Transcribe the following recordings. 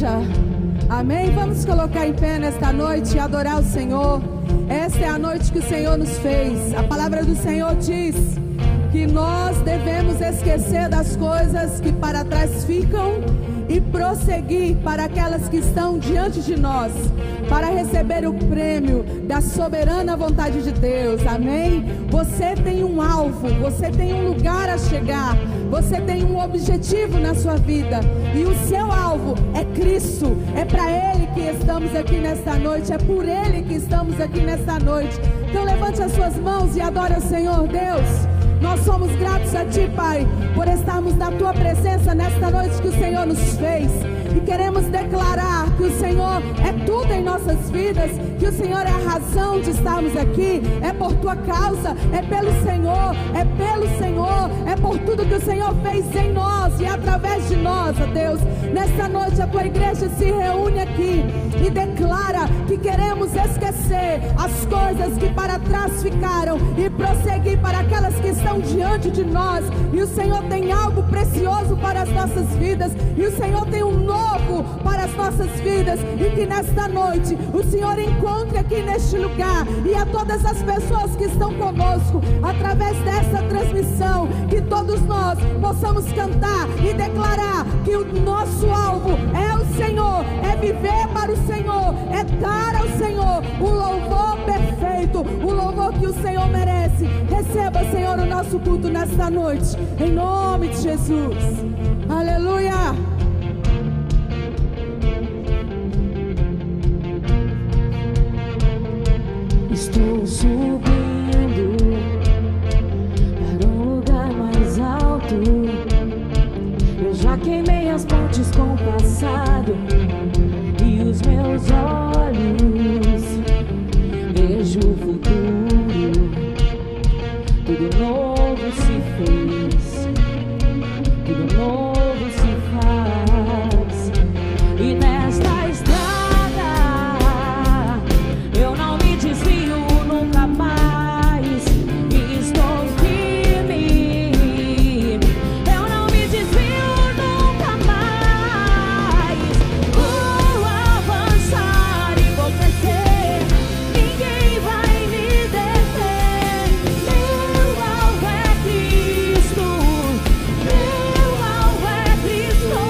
igreja. Amém? Vamos colocar em pé nesta noite e adorar o Senhor. Esta é a noite que o Senhor nos fez. A palavra do Senhor diz que nós devemos esquecer das coisas que para trás ficam e prosseguir para aquelas que estão diante de nós, para receber o prêmio da soberana vontade de Deus. Amém? Você tem um alvo, você tem um lugar a chegar, você tem um objetivo na sua vida, e o seu alvo é Cristo. É para Ele que estamos aqui nesta noite, é por Ele que estamos aqui nesta noite. Então levante as suas mãos e adore ao Senhor. Deus, nós somos gratos a Ti, Pai, por estarmos na Tua presença nesta noite que o Senhor nos fez. E queremos declarar que o Senhor é tudo em nossas vidas, que o Senhor é a razão de estarmos aqui. É por Tua causa, é pelo Senhor, é por tudo que o Senhor fez em nós e através de nós, ó Deus. Nesta noite a Tua igreja se reúne aqui e declara que queremos esquecer as coisas que para trás ficaram e prosseguir para aquelas que estão diante de nós. E o Senhor tem algo precioso para as nossas vidas, e o Senhor tem um novo para as nossas vidas. E que nesta noite o Senhor encontre aqui neste lugar, e a todas as pessoas que estão conosco através dessa transmissão, que todos nós possamos cantar e declarar que o nosso alvo é o Senhor, é viver para o Senhor, é dar ao Senhor o louvor perfeito, o louvor que o Senhor merece. Receba, Senhor, o nosso culto nesta noite, em nome de Jesus. Aleluia. Estou subindo para um lugar mais alto. Eu já queimei as pontes com o passado, e os meus olhos vejo o futuro. Tudo novo se fez, tudo novo se faz. E nesta estrada eu não me desvio nunca mais. Estou firme, eu não me desvio nunca mais. Vou avançar e vou crescer, ninguém vai me deter. Meu alvo é Cristo, meu alvo é Cristo.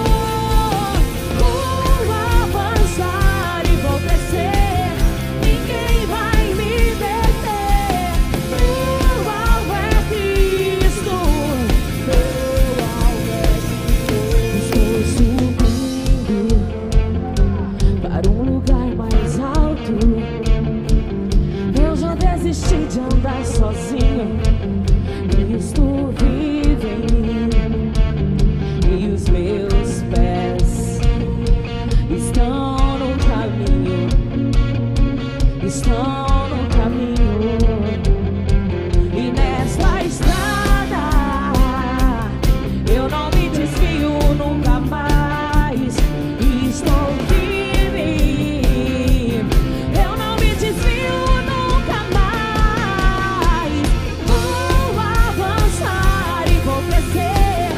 Vou avançar e vou crescer, ninguém vai me deter. Meu alvo é Cristo, meu alvo é Cristo. Estou subindo para um lugar mais alto. Eu já desisti de andar sozinho. Cristo vive em mim, e os meus pés estão no caminho, estão no caminho. E nesta estrada eu não me desvio nunca mais. Estou firme, eu não me desvio nunca mais. Vou avançar e vou crescer,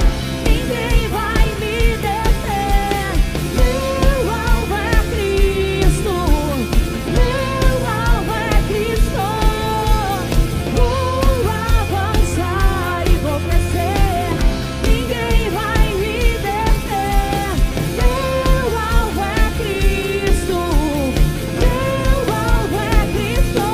ninguém vai me deter. Meu alvo é Cristo, meu alvo é Cristo. Vou avançar e vou crescer, ninguém vai me deter. Meu alvo é Cristo, meu alvo é Cristo.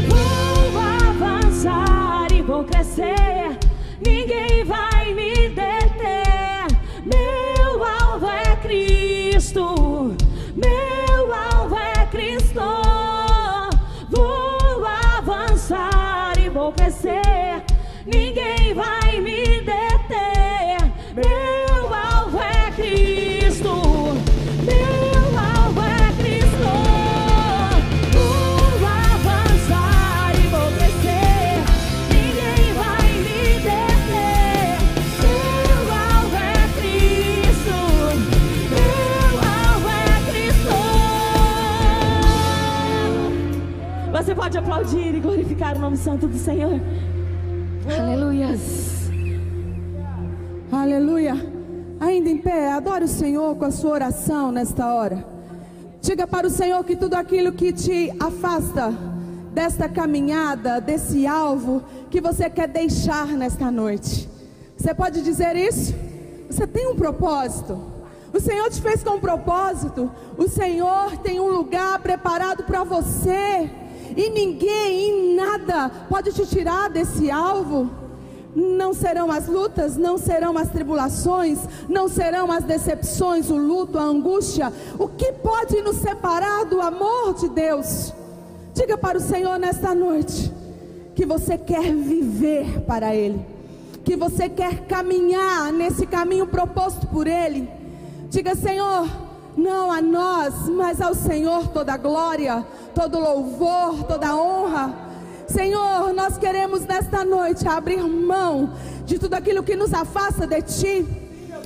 Vou avançar e vou crescer, ninguém vai me deter. Meu alvo é Cristo, meu alvo é Cristo. Vou avançar e vou crescer, ninguém vai me deter. Meu alvo é Cristo, meu alvo é Cristo. Você pode aplaudir e glorificar o nome santo do Senhor. Aleluias. Aleluia. Ainda em pé, adore o Senhor com a sua oração nesta hora. Diga para o Senhor que tudo aquilo que te afasta desta caminhada, desse alvo que você quer deixar nesta noite. Você pode dizer isso? Você tem um propósito. O Senhor te fez com um propósito. O Senhor tem um lugar preparado para você. E ninguém, e nada pode te tirar desse alvo. Não serão as lutas, não serão as tribulações, não serão as decepções, o luto, a angústia. O que pode nos separar do amor de Deus? Diga para o Senhor nesta noite que você quer viver para Ele, que você quer caminhar nesse caminho proposto por Ele. Diga: Senhor, não a nós, mas ao Senhor toda a glória, todo louvor, toda a honra. Senhor, nós queremos nesta noite abrir mão de tudo aquilo que nos afasta de Ti.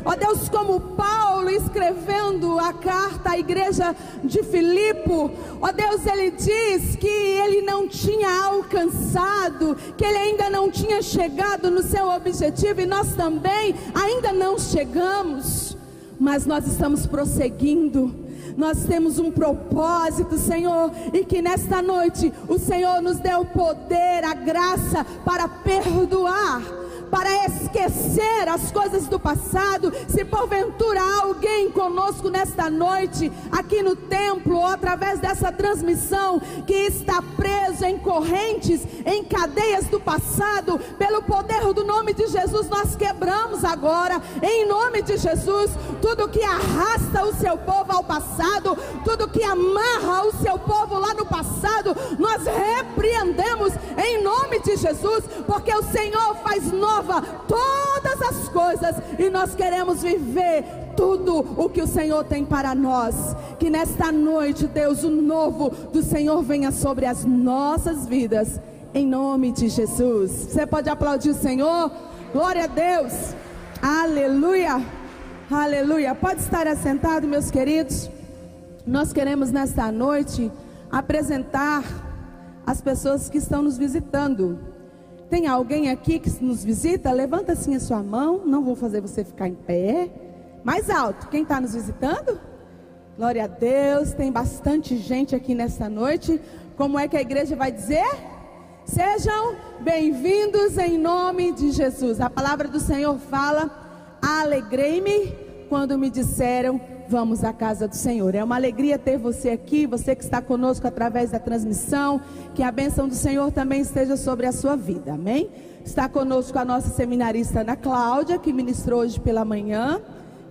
Ó Deus, como Paulo escrevendo a carta à igreja de Filipe, ó Deus, ele diz que ele não tinha alcançado, que ele ainda não tinha chegado no seu objetivo, e nós também ainda não chegamos, mas nós estamos prosseguindo. Nós temos um propósito, Senhor, e que nesta noite o Senhor nos dê o poder, a graça para perdoar, para esquecer as coisas do passado. Se porventura há alguém conosco nesta noite, aqui no templo, ou através dessa transmissão, que está preso em correntes, em cadeias do passado, pelo poder do nome de Jesus, nós quebramos agora, em nome de Jesus, tudo que arrasta o seu povo ao passado, tudo que amarra o seu povo lá no passado, nós repreendemos em nome de Jesus, porque o Senhor faz nova todas as coisas, e nós queremos viver tudo o que o Senhor tem para nós. Que nesta noite, Deus, o novo do Senhor venha sobre as nossas vidas, em nome de Jesus. Você pode aplaudir o Senhor? Glória a Deus, aleluia, aleluia. Pode estar assentado, meus queridos. Nós queremos nesta noite apresentar as pessoas que estão nos visitando. Tem alguém aqui que nos visita? Levanta assim a sua mão. Não vou fazer você ficar em pé. Mais alto. Quem está nos visitando? Glória a Deus. Tem bastante gente aqui nesta noite. Como é que a igreja vai dizer? Sejam bem-vindos em nome de Jesus. A palavra do Senhor fala: alegrei-me quando me disseram, vamos à casa do Senhor. É uma alegria ter você aqui, você que está conosco através da transmissão. Que a bênção do Senhor também esteja sobre a sua vida, amém? Está conosco a nossa seminarista Ana Cláudia, que ministrou hoje pela manhã,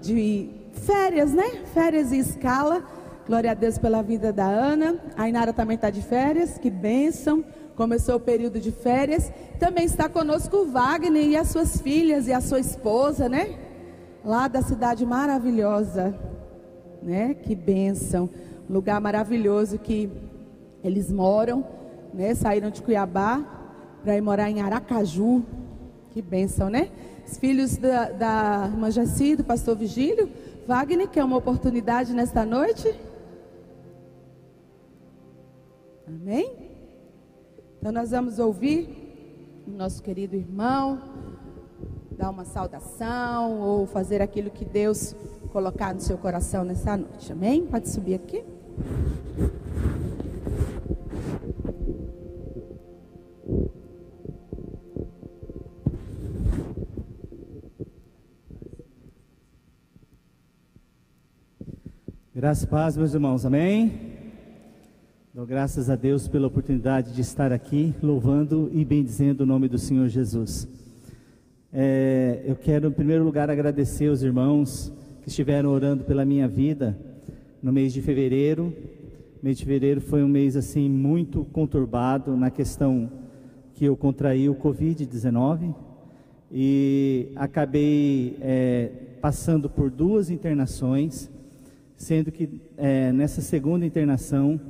de férias, né? Férias e escala. Glória a Deus pela vida da Ana. A Inara também está de férias, que bênção. Começou o período de férias. Também está conosco o Wagner e as suas filhas e a sua esposa, né? Lá da cidade maravilhosa, né? Que bênção, lugar maravilhoso que eles moram, né? Saíram de Cuiabá para ir morar em Aracaju. Que bênção, né? Os filhos da irmã Jaci, do pastor Vigílio. Wagner, que é uma oportunidade nesta noite. Amém? Então nós vamos ouvir o nosso querido irmão dar uma saudação ou fazer aquilo que Deus colocar no seu coração nessa noite, amém? Pode subir aqui. Graças e paz, meus irmãos, amém? Dou graças a Deus pela oportunidade de estar aqui louvando e bendizendo o nome do Senhor Jesus. Eu quero em primeiro lugar agradecer os irmãos que estiveram orando pela minha vida no mês de fevereiro. O mês de fevereiro foi um mês assim muito conturbado na questão que eu contraí o Covid-19 e acabei passando por 2 internações, sendo que nessa segunda internação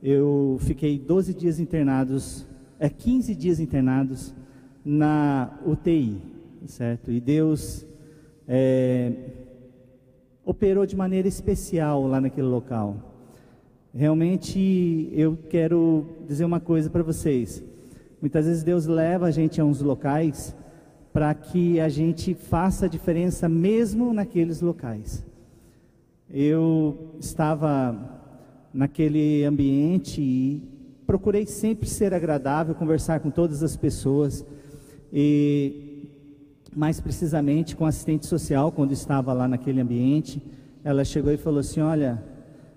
eu fiquei 12 dias internados, 15 dias internados na UTI, certo? E Deus operou de maneira especial lá naquele local. Realmente eu quero dizer uma coisa para vocês. Muitas vezes Deus leva a gente a uns locais para que a gente faça a diferença mesmo naqueles locais. Eu estava naquele ambiente e procurei sempre ser agradável, conversar com todas as pessoas, e mais precisamente com a assistente social, quando estava lá naquele ambiente. Ela chegou e falou assim: olha,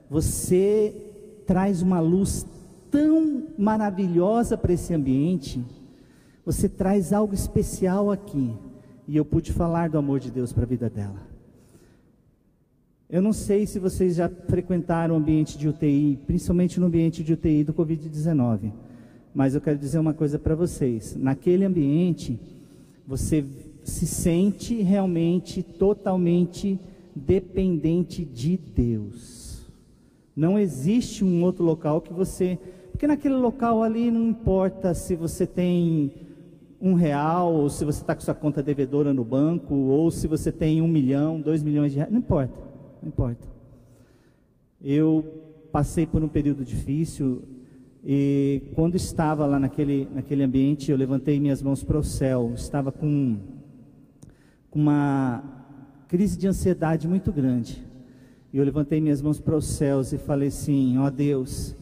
você traz uma luz tão maravilhosa para esse ambiente, você traz algo especial aqui. E eu pude falar do amor de Deus para a vida dela. Eu não sei se vocês já frequentaram o ambiente de UTI, principalmente no ambiente de UTI do Covid-19, mas eu quero dizer uma coisa para vocês: naquele ambiente, você se sente realmente totalmente dependente de Deus. Não existe um outro local que você... Porque naquele local ali não importa se você tem R$1, ou se você está com sua conta devedora no banco, ou se você tem 1 milhão, 2 milhões de reais, não importa. Não importa. Eu passei por um período difícil, e quando estava lá naquele ambiente, eu levantei minhas mãos para o céu. Estava com uma crise de ansiedade muito grande, e eu levantei minhas mãos para os céus e falei assim: ó Deus,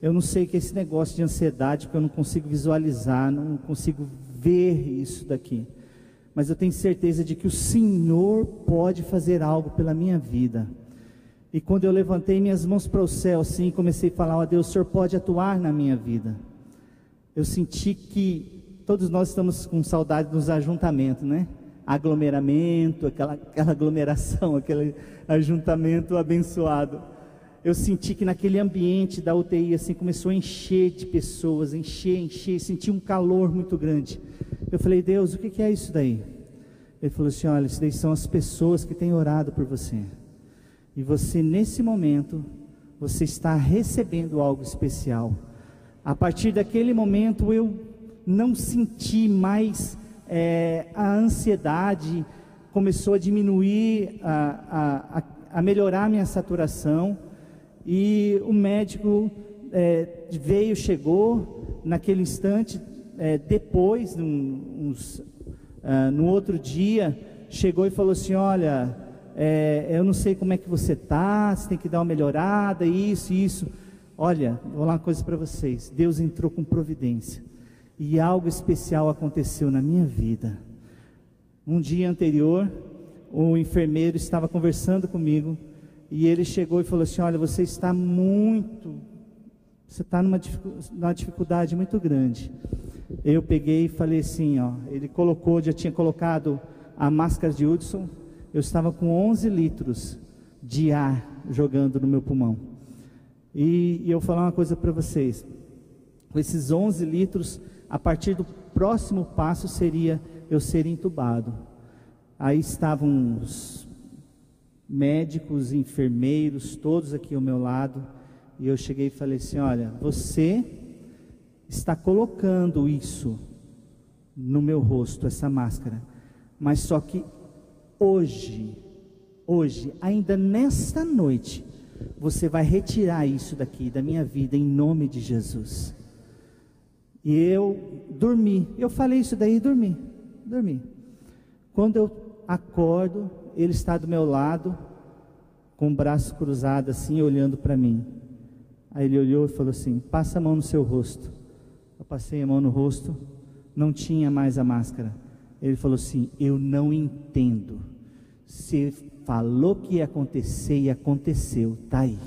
eu não sei o que é esse negócio de ansiedade, porque eu não consigo visualizar, não consigo ver isso daqui, mas eu tenho certeza de que o Senhor pode fazer algo pela minha vida. E quando eu levantei minhas mãos para o céu assim, comecei a falar: ó Deus, o Senhor pode atuar na minha vida. Eu senti que todos nós estamos com saudade dos ajuntamentos, né? Aglomeramento, aquela aglomeração, aquele ajuntamento abençoado. Eu senti que naquele ambiente da UTI assim, começou a encher de pessoas, encher, senti um calor muito grande. Eu falei: Deus, o que é isso daí? Ele falou assim: olha, isso daí são as pessoas que têm orado por você. E você, nesse momento, você está recebendo algo especial. A partir daquele momento, eu não senti mais a ansiedade, começou a diminuir, a melhorar minha saturação. E o médico chegou naquele instante. Depois, no outro dia, chegou e falou assim: olha, eu não sei como é que você está, você tem que dar uma melhorada, isso. Olha, vou falar uma coisa para vocês: Deus entrou com providência, e algo especial aconteceu na minha vida. Um dia anterior, o enfermeiro estava conversando comigo, e ele chegou e falou assim: olha, você está numa dificuldade muito grande. Eu peguei e falei assim, ó, ele já tinha colocado a máscara de Hudson. Eu estava com 11 litros de ar jogando no meu pulmão. E eu vou falar uma coisa para vocês: com esses 11 litros, a partir do próximo passo seria eu ser entubado. Aí estavam os médicos, enfermeiros, todos aqui ao meu lado, e eu cheguei e falei assim: olha, você está colocando isso no meu rosto, essa máscara, mas só que hoje, ainda nesta noite, você vai retirar isso daqui da minha vida, em nome de Jesus. E eu dormi. Eu falei isso daí e dormi. Quando eu acordo, ele está do meu lado, com o braço cruzado assim, olhando para mim. Aí ele olhou e falou assim: passa a mão no seu rosto. Eu passei a mão no rosto, não tinha mais a máscara. Ele falou assim: eu não entendo. Você falou que ia acontecer e aconteceu, está aí.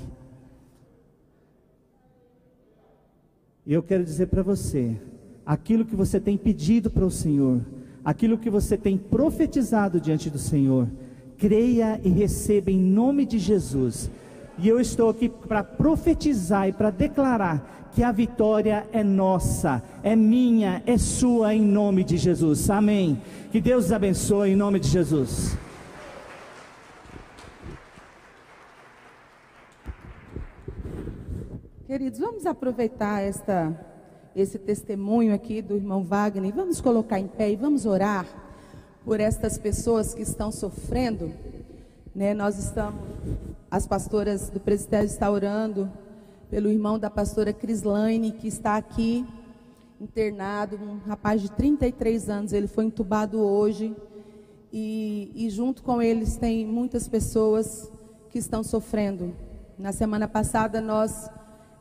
Eu quero dizer para você, aquilo que você tem pedido para o Senhor, aquilo que você tem profetizado diante do Senhor, creia e receba em nome de Jesus. E eu estou aqui para profetizar e para declarar que a vitória é nossa, é minha, é sua, em nome de Jesus. Amém. Que Deus os abençoe em nome de Jesus. Queridos, vamos aproveitar esse testemunho aqui do irmão Wagner, e vamos colocar em pé e vamos orar por estas pessoas que estão sofrendo, né? As pastoras do presbitério estão orando pelo irmão da pastora Crislaine, que está aqui internado, um rapaz de 33 anos, ele foi entubado hoje, e junto com eles tem muitas pessoas que estão sofrendo. Na semana passada nós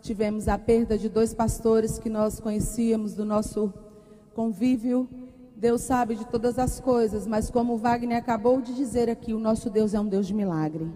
tivemos a perda de 2 pastores que nós conhecíamos do nosso convívio. Deus sabe de todas as coisas, mas como o Wagner acabou de dizer aqui, o nosso Deus é um Deus de milagre.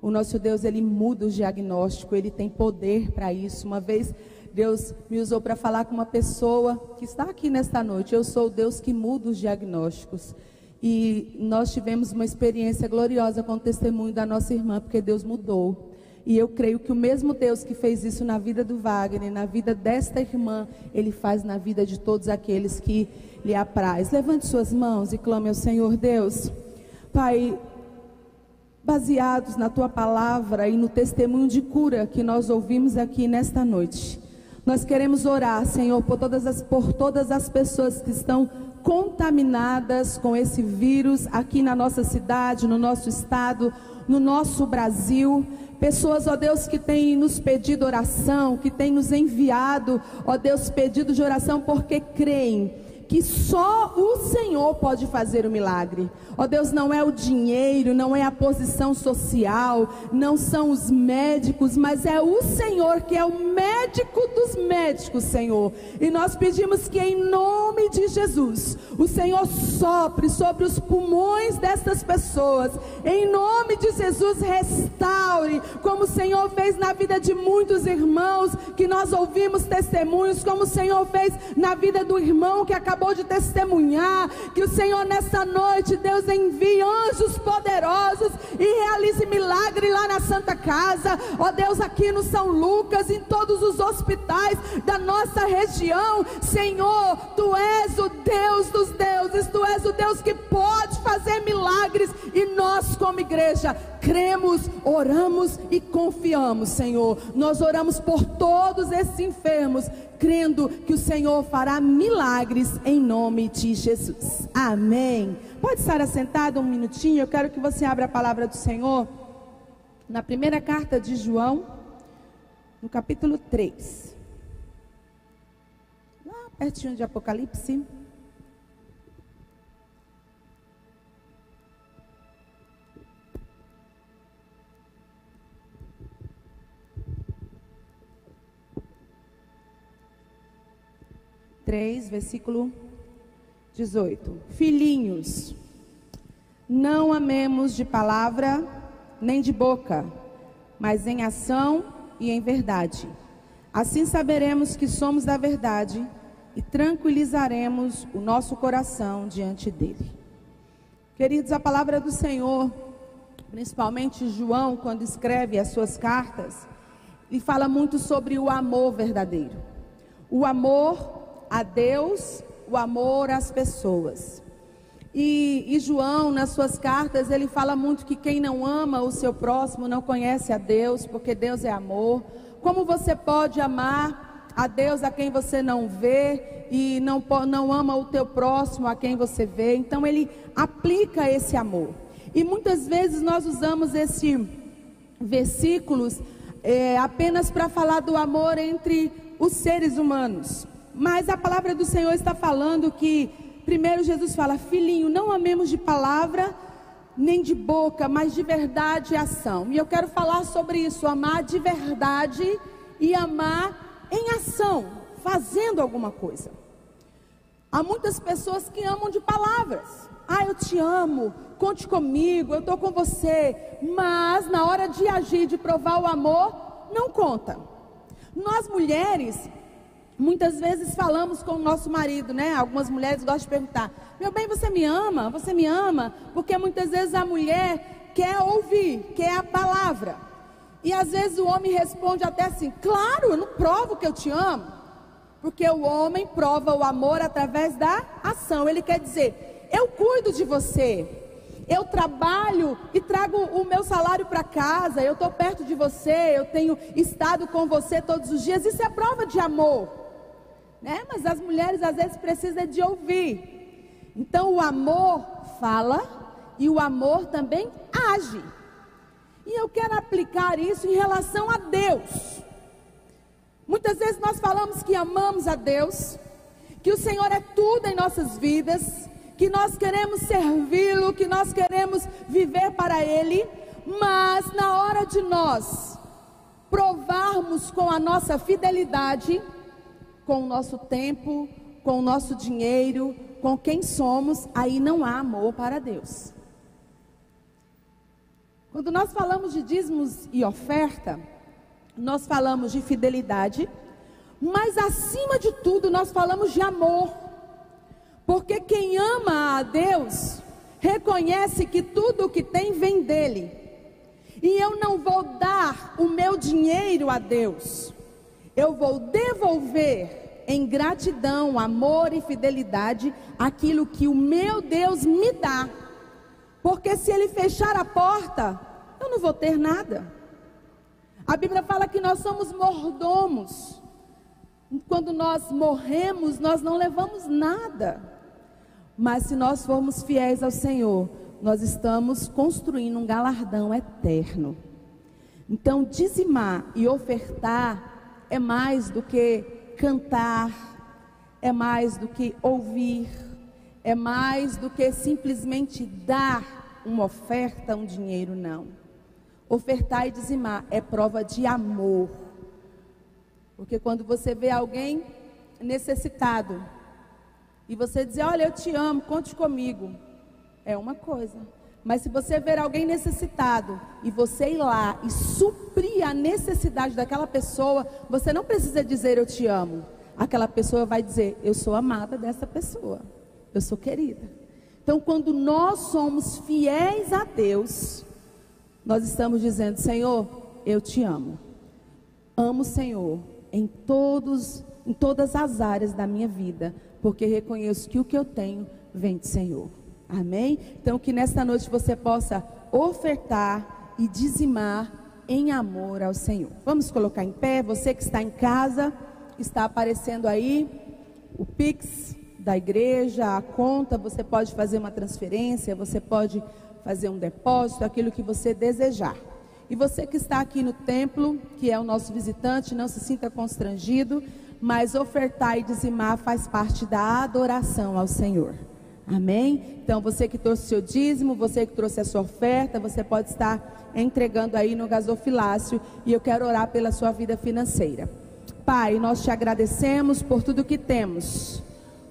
O nosso Deus, Ele muda o diagnóstico, Ele tem poder para isso. Uma vez Deus me usou para falar com uma pessoa que está aqui nesta noite. Eu sou o Deus que muda os diagnósticos. E nós tivemos uma experiência gloriosa com o testemunho da nossa irmã, porque Deus mudou. E eu creio que o mesmo Deus que fez isso na vida do Wagner, na vida desta irmã, Ele faz na vida de todos aqueles que lhe apraz. Levante suas mãos e clame ao Senhor. Deus, Pai, baseados na Tua palavra e no testemunho de cura que nós ouvimos aqui nesta noite, nós queremos orar, Senhor, por todas as pessoas que estão contaminadas com esse vírus aqui na nossa cidade, no nosso estado, no nosso Brasil. Pessoas, ó Deus, que têm nos pedido oração, que têm nos enviado, ó Deus, pedido de oração porque creem que só o Senhor pode fazer o milagre. Ó Deus, não é o dinheiro, não é a posição social, não são os médicos, mas é o Senhor que é o médico dos médicos, Senhor. E nós pedimos que em nome de Jesus, o Senhor sopre sobre os pulmões destas pessoas. Em nome de Jesus, restaure, como o Senhor fez na vida de muitos irmãos, que nós ouvimos testemunhos, como o Senhor fez na vida do irmão que acabou de testemunhar. Que o Senhor nessa noite, Deus, envie anjos poderosos e realize milagre lá na Santa Casa, ó Deus, aqui no São Lucas, em todos os hospitais da nossa região. Senhor, Tu és o Deus dos deuses, Tu és o Deus que pode fazer milagres, e nós como igreja cremos, oramos e confiamos, Senhor. Nós oramos por todos esses enfermos, crendo que o Senhor fará milagres em nome de Jesus. Amém. Pode estar assentado um minutinho. Eu quero que você abra a palavra do Senhor na primeira carta de João, no capítulo 3, lá pertinho de Apocalipse. Versículo 18. Filhinhos, não amemos de palavra nem de boca, mas em ação e em verdade. Assim saberemos que somos da verdade e tranquilizaremos o nosso coração diante dele. Queridos, a palavra do Senhor, principalmente João, quando escreve as suas cartas, ele fala muito sobre o amor verdadeiro. O amor a Deus, o amor às pessoas. E João, nas suas cartas, ele fala muito que quem não ama o seu próximo não conhece a Deus, porque Deus é amor. Como você pode amar a Deus a quem você não vê, e não ama o teu próximo a quem você vê? Então ele aplica esse amor. E muitas vezes nós usamos esses versículos apenas para falar do amor entre os seres humanos. Mas a palavra do Senhor está falando que, primeiro Jesus fala: filhinho, não amemos de palavra nem de boca, mas de verdade e ação. E eu quero falar sobre isso, amar de verdade e amar em ação, fazendo alguma coisa. Há muitas pessoas que amam de palavras. Ah, eu te amo, conte comigo, eu estou com você. Mas na hora de agir, de provar o amor, não conta. Nós mulheres, muitas vezes falamos com o nosso marido, né? Algumas mulheres gostam de perguntar: meu bem, você me ama? Você me ama? Porque muitas vezes a mulher quer ouvir, quer a palavra. E às vezes o homem responde até assim: claro, eu não provo que eu te amo. Porque o homem prova o amor através da ação. Ele quer dizer: eu cuido de você, eu trabalho e trago o meu salário para casa, eu estou perto de você, eu tenho estado com você todos os dias. Isso é prova de amor. Mas as mulheres às vezes precisam de ouvir. Então o amor fala e o amor também age. E eu quero aplicar isso em relação a Deus. Muitas vezes nós falamos que amamos a Deus, que o Senhor é tudo em nossas vidas, que nós queremos servi-lo, que nós queremos viver para Ele, mas na hora de nós provarmos com a nossa fidelidade, com o nosso tempo, com o nosso dinheiro, com quem somos, aí não há amor para Deus. Quando nós falamos de dízimos e oferta, nós falamos de fidelidade, mas acima de tudo nós falamos de amor, porque quem ama a Deus, reconhece que tudo o que tem vem dEle, e eu não vou dar o meu dinheiro a Deus, eu vou devolver em gratidão, amor e fidelidade, aquilo que o meu Deus me dá, porque se Ele fechar a porta, eu não vou ter nada. A Bíblia fala que nós somos mordomos. Quando nós morremos, nós não levamos nada. Mas se nós formos fiéis ao Senhor, nós estamos construindo um galardão eterno. Então, dizimar e ofertar é mais do que cantar, é mais do que ouvir, é mais do que simplesmente dar uma oferta, um dinheiro, não. Ofertar e dizimar é prova de amor. Porque quando você vê alguém necessitado e você dizer, olha, eu te amo, conte comigo, é uma coisa. Mas se você ver alguém necessitado e você ir lá e suprir a necessidade daquela pessoa, você não precisa dizer eu te amo. Aquela pessoa vai dizer, eu sou amada dessa pessoa, eu sou querida. Então quando nós somos fiéis a Deus, nós estamos dizendo, Senhor, eu te amo. Amo o Senhor em todas as áreas da minha vida, porque reconheço que o que eu tenho vem do Senhor. Amém? Então que nesta noite você possa ofertar e dizimar em amor ao Senhor. Vamos colocar em pé, você que está em casa, está aparecendo aí o Pix da igreja, a conta, você pode fazer uma transferência, você pode fazer um depósito, aquilo que você desejar. E você que está aqui no templo, que é o nosso visitante, não se sinta constrangido, mas ofertar e dizimar faz parte da adoração ao Senhor. Amém? Então você que trouxe o seu dízimo, você que trouxe a sua oferta, você pode estar entregando aí no gasofilácio, e eu quero orar pela sua vida financeira. Pai, nós te agradecemos por tudo que temos,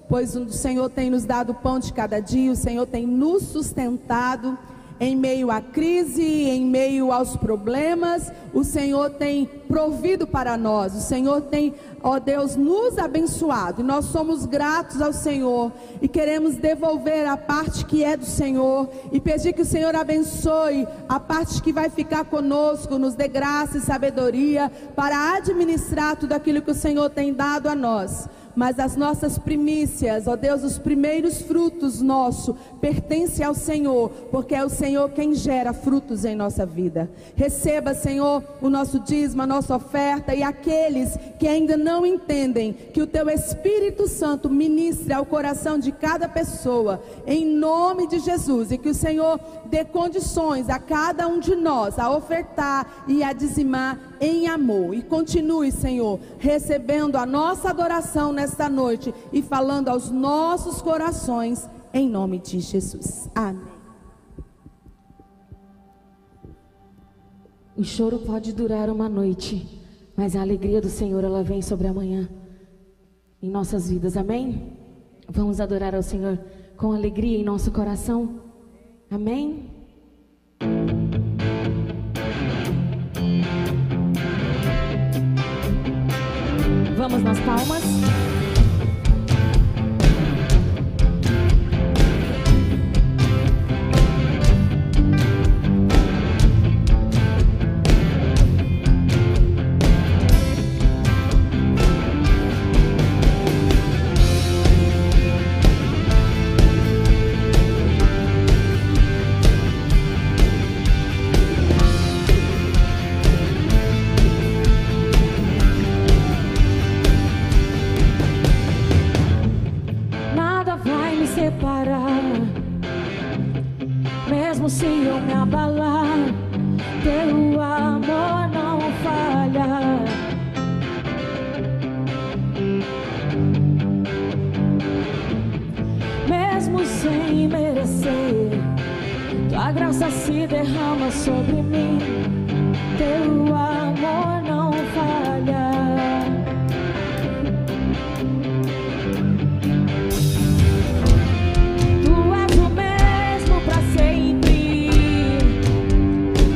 pois o Senhor tem nos dado o pão de cada dia, o Senhor tem nos sustentado em meio à crise, em meio aos problemas, o Senhor tem provido para nós, o Senhor tem, ó Deus, nos abençoado, e nós somos gratos ao Senhor, e queremos devolver a parte que é do Senhor, e pedir que o Senhor abençoe a parte que vai ficar conosco, nos dê graça e sabedoria, para administrar tudo aquilo que o Senhor tem dado a nós. Mas as nossas primícias, ó Deus, os primeiros frutos nossos, pertencem ao Senhor, porque é o Senhor quem gera frutos em nossa vida. Receba, Senhor, o nosso dízimo, a nossa oferta, e aqueles que ainda não entendem, que o Teu Espírito Santo ministre ao coração de cada pessoa, em nome de Jesus, e que o Senhor dê condições a cada um de nós, a ofertar e a dizimar em amor, e continue, Senhor, recebendo a nossa adoração nesta noite, e falando aos nossos corações, em nome de Jesus, amém. O choro pode durar uma noite, mas a alegria do Senhor, ela vem sobre a manhã, em nossas vidas, amém? Vamos adorar ao Senhor com alegria em nosso coração, amém? Vamos nas palmas. Mesmo se eu me abalar, Teu amor não falha. Tua graça se derrama sobre mim, teu amor não falha. Tu és o mesmo pra sempre,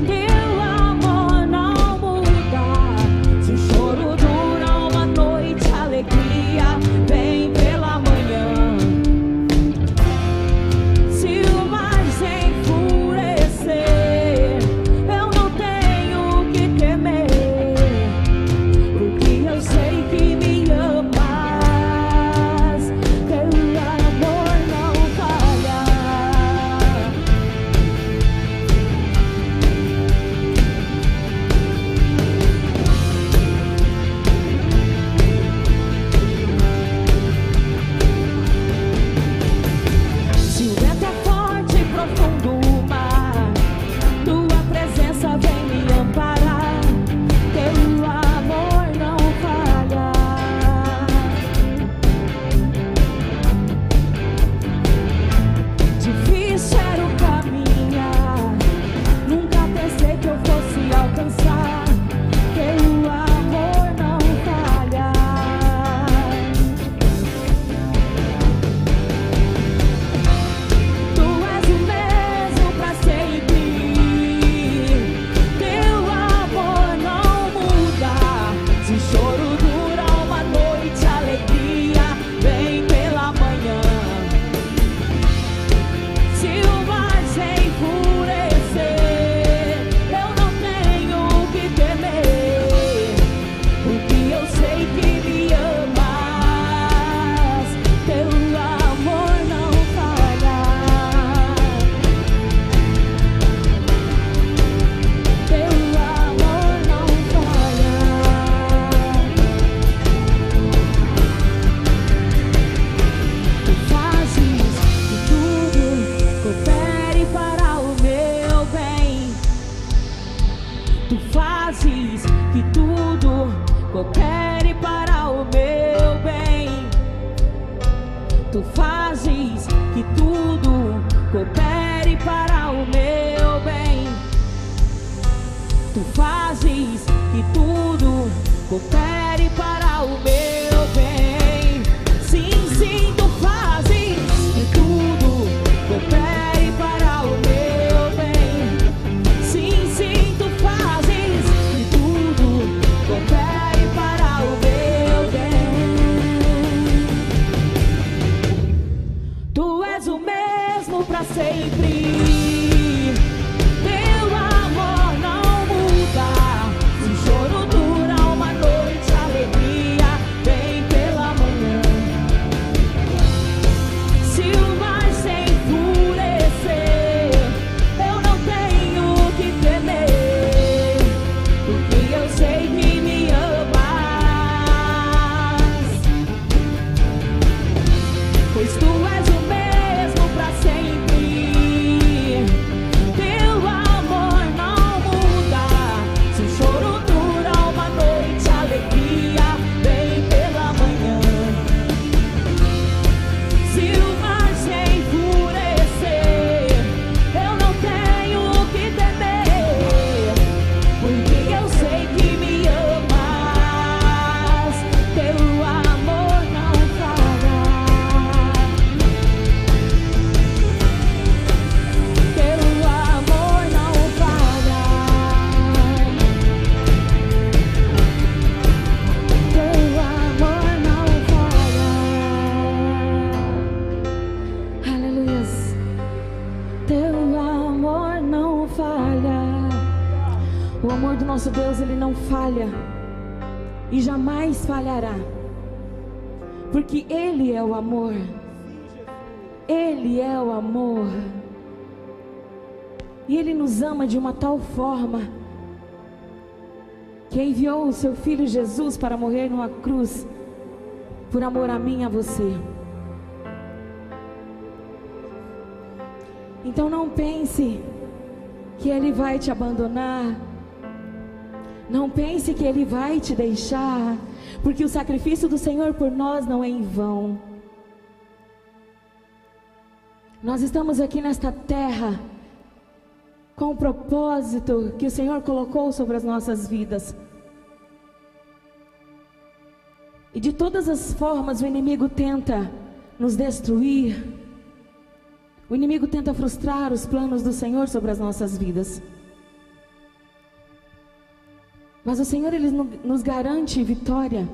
teu amor não muda. Se o choro dura uma noite, a alegria vem pela manhã. Se o mar enfurecer, eu não tenho que temer, porque eu sei que me amas, teu amor não falha. Se o vento é forte e profundo o mar, tua presença vem me amparar, teu amor não falha. Difícil era o caminhar, nunca pensei que eu fosse alcançar, teu amor não falha. Tu és o mesmo pra sempre, teu amor não muda. Se o choro dura uma noite, a alegria vem pela manhã. Se o mar se enfurecer, eu não tenho que temer, porque eu sei que me amas, teu amor não falha. Teu amor não falha. Tu fazes que tudo coopere para o meu bem. Tu fazes que tudo coopere para o meu bem. Tu fazes que tudo coopere para o meu bem. Tu fazes que tudo coopere para o meu bem. Sim, sim, tu fazes que tudo coopere para o meu bem. Sim, sim, tu fazes que tudo coopere para o meu bem. Tu és o mesmo pra sempre, teu amor não muda. Se o choro dura uma noite, a alegria vem pela manhã. Se o mar se enfurecer, eu não tenho que temer, porque eu sei que me amas, pois tu és o mesmo pra sempre, teu amor não muda. Se o choro dura uma noite, a alegria vem pela manhã. Se o mar se enfurecer, eu não tenho que temer, porque eu sei que me amas, teu amor não falha. Teu amor não falha. Teu amor não falha. Aleluias. Teu amor não falha. O amor do nosso Deus, ele não falha e jamais falhará, porque ele é o amor. Ele é o amor. E ele nos ama de uma tal forma que enviou o seu filho Jesus para morrer numa cruz por amor a mim e a você. Então não pense que ele vai te abandonar. Não pense que ele vai te deixar, porque o sacrifício do Senhor por nós não é em vão. Nós estamos aqui nesta terra com o propósito que o Senhor colocou sobre as nossas vidas. E de todas as formas o inimigo tenta nos destruir. O inimigo tenta frustrar os planos do Senhor sobre as nossas vidas. Mas o Senhor, Ele nos garante vitória.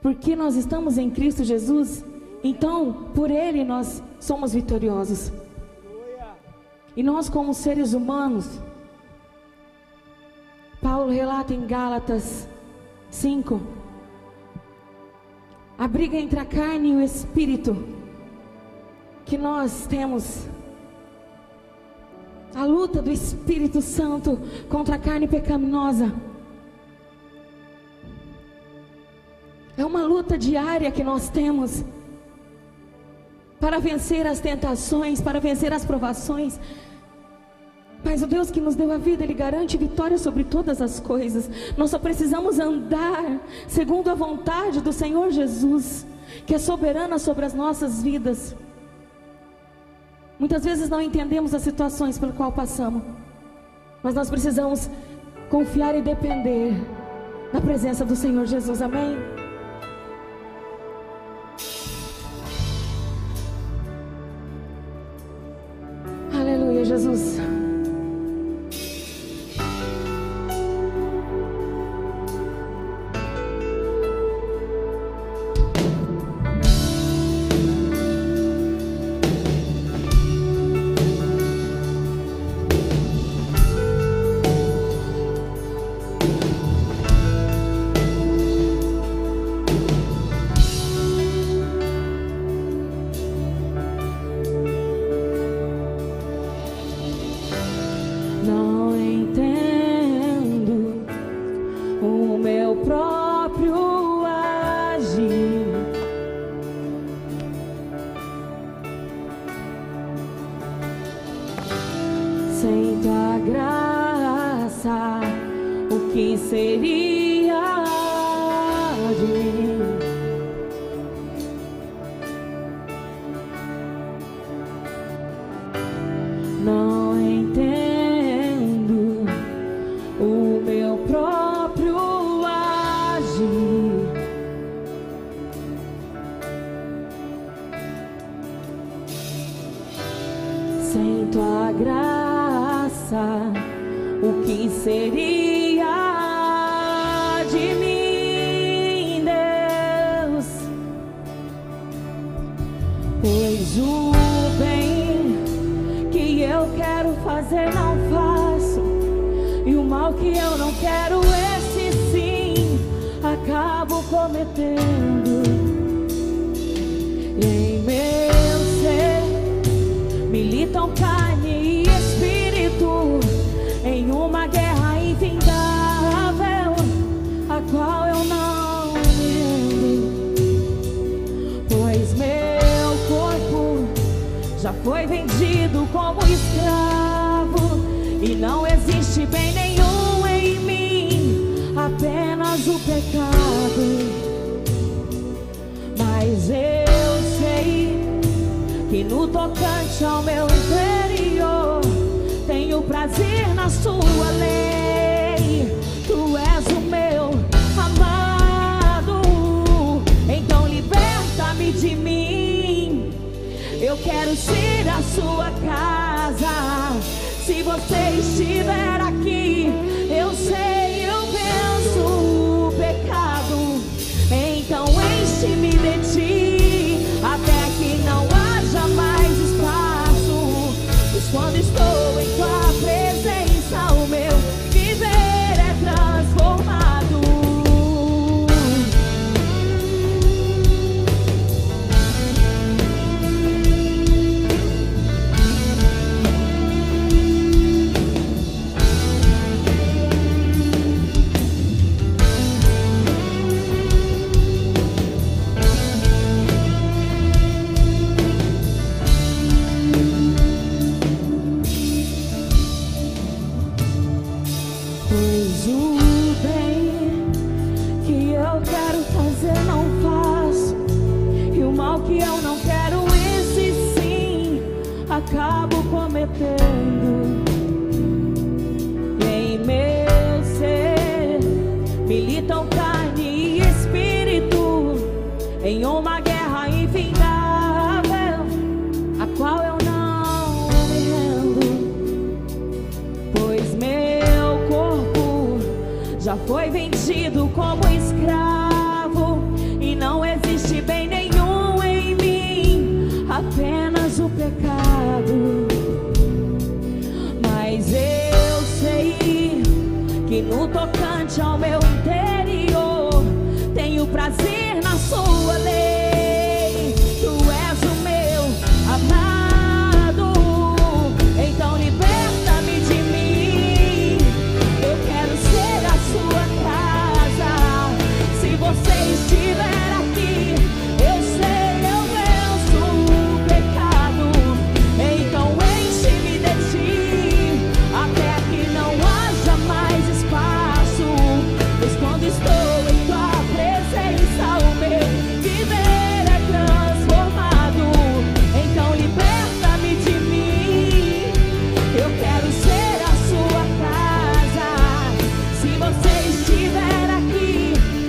Porque nós estamos em Cristo Jesus, então por Ele nós somos vitoriosos. E nós, como seres humanos, Paulo relata em Gálatas 5, a briga entre a carne e o espírito que nós temos, a luta do Espírito Santo contra a carne pecaminosa. É uma luta diária que nós temos para vencer as tentações, para vencer as provações. Mas o Deus que nos deu a vida, Ele garante vitória sobre todas as coisas. Nós só precisamos andar segundo a vontade do Senhor Jesus, que é soberana sobre as nossas vidas. Muitas vezes não entendemos as situações pelo qual passamos, mas nós precisamos confiar e depender da presença do Senhor Jesus, amém? Aleluia, Jesus. Sem tua graça, o que seria de mim? Não entendo o meu próprio agir. Sem tua graça, o que seria de mim, Deus? Pois o bem que eu quero fazer não faço, e o mal que eu não quero, esse sim acabo cometendo. E em meu ser militam carne e espírito em uma guerra infindável, a qual eu não me rendo. Pois meu corpo já foi vendido como escravo, e não existe bem nenhum em mim, apenas o pecado. Mas eu sei que no tocante ao meu interior tenho prazer na sua lei. Tu és o meu amado, então liberta-me de mim. Eu quero ser a sua casa. Se você estiver aqui, eu sei, eu venço o pecado. Então enche-me de ti, até que não haja mais espaço. Pois quando estou em tua presença, o meu viver é transformado. Pois o bem que eu quero fazer não faço, e o mal que eu não quero, esse sim acabo cometendo. militam carne e espírito em uma guerra infindável, a qual eu não me rendo, pois meu corpo já foi vendido como escravo, e não existe bem nenhum em mim, apenas o pecado. Mas eu sei que no tocante ao meu interior tenho prazer na sua lei. Tu és o meu amado, então liberta-me de mim. Eu quero ser a sua casa. Se você estiver aqui, eu sei, eu venço o pecado. Então enche-me de ti, até que não haja mais espaço. Pois quando estou em tua presença, o meu viver é transformado. Então liberta-me de mim, eu quero ser a sua casa. Se você estiver aqui,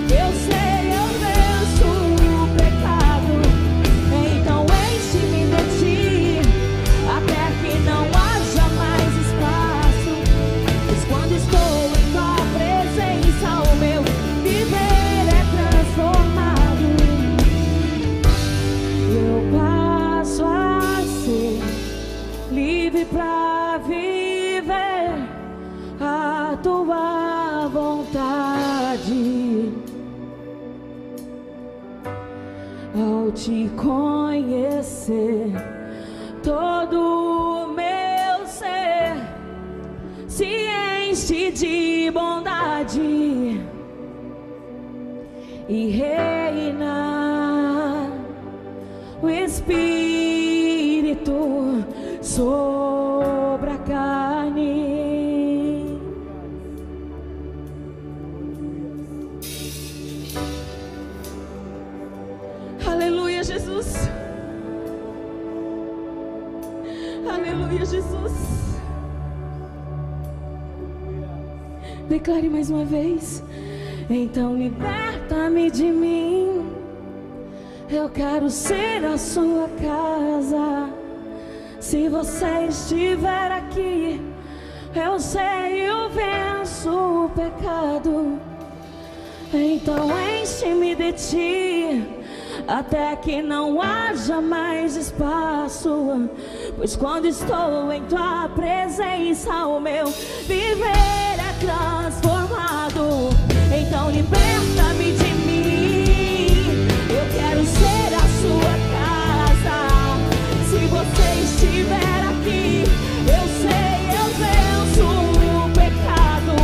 eu sei, eu venço o pecado. Então enche-me de ti, até que não haja mais espaço. Pois quando estou em tua presença, o meu viver é transformado. Eu passo a ser livre pra viver a tua vontade. Ao te conhecer, todo o meu ser se enche de bondade e reina o Espírito sobre a carne. Aleluia, Jesus. Aleluia, Jesus. Declare mais uma vez. Então liberta-me de mim, eu quero ser a sua casa. Se você estiver aqui, eu sei, eu venço o pecado. Então enche-me de ti, até que não haja mais espaço. Pois quando estou em tua presença, o meu viver é transformado. Então liberta-me de mim, eu quero ser a sua casa. Se você estiver aqui, eu sei, eu venço o pecado.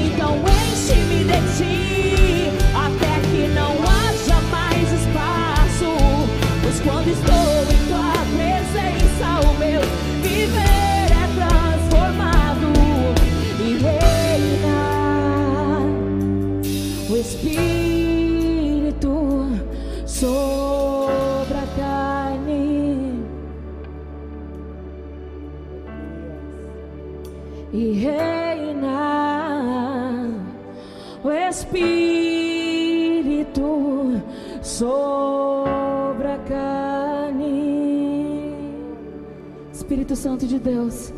Então enche-me de ti, até que não haja mais espaço. Pois quando estou em tua presença, o meu viver é transformado e reina o Espírito sobre a carne e reina o Espírito sobre a carne. Espírito Santo de Deus,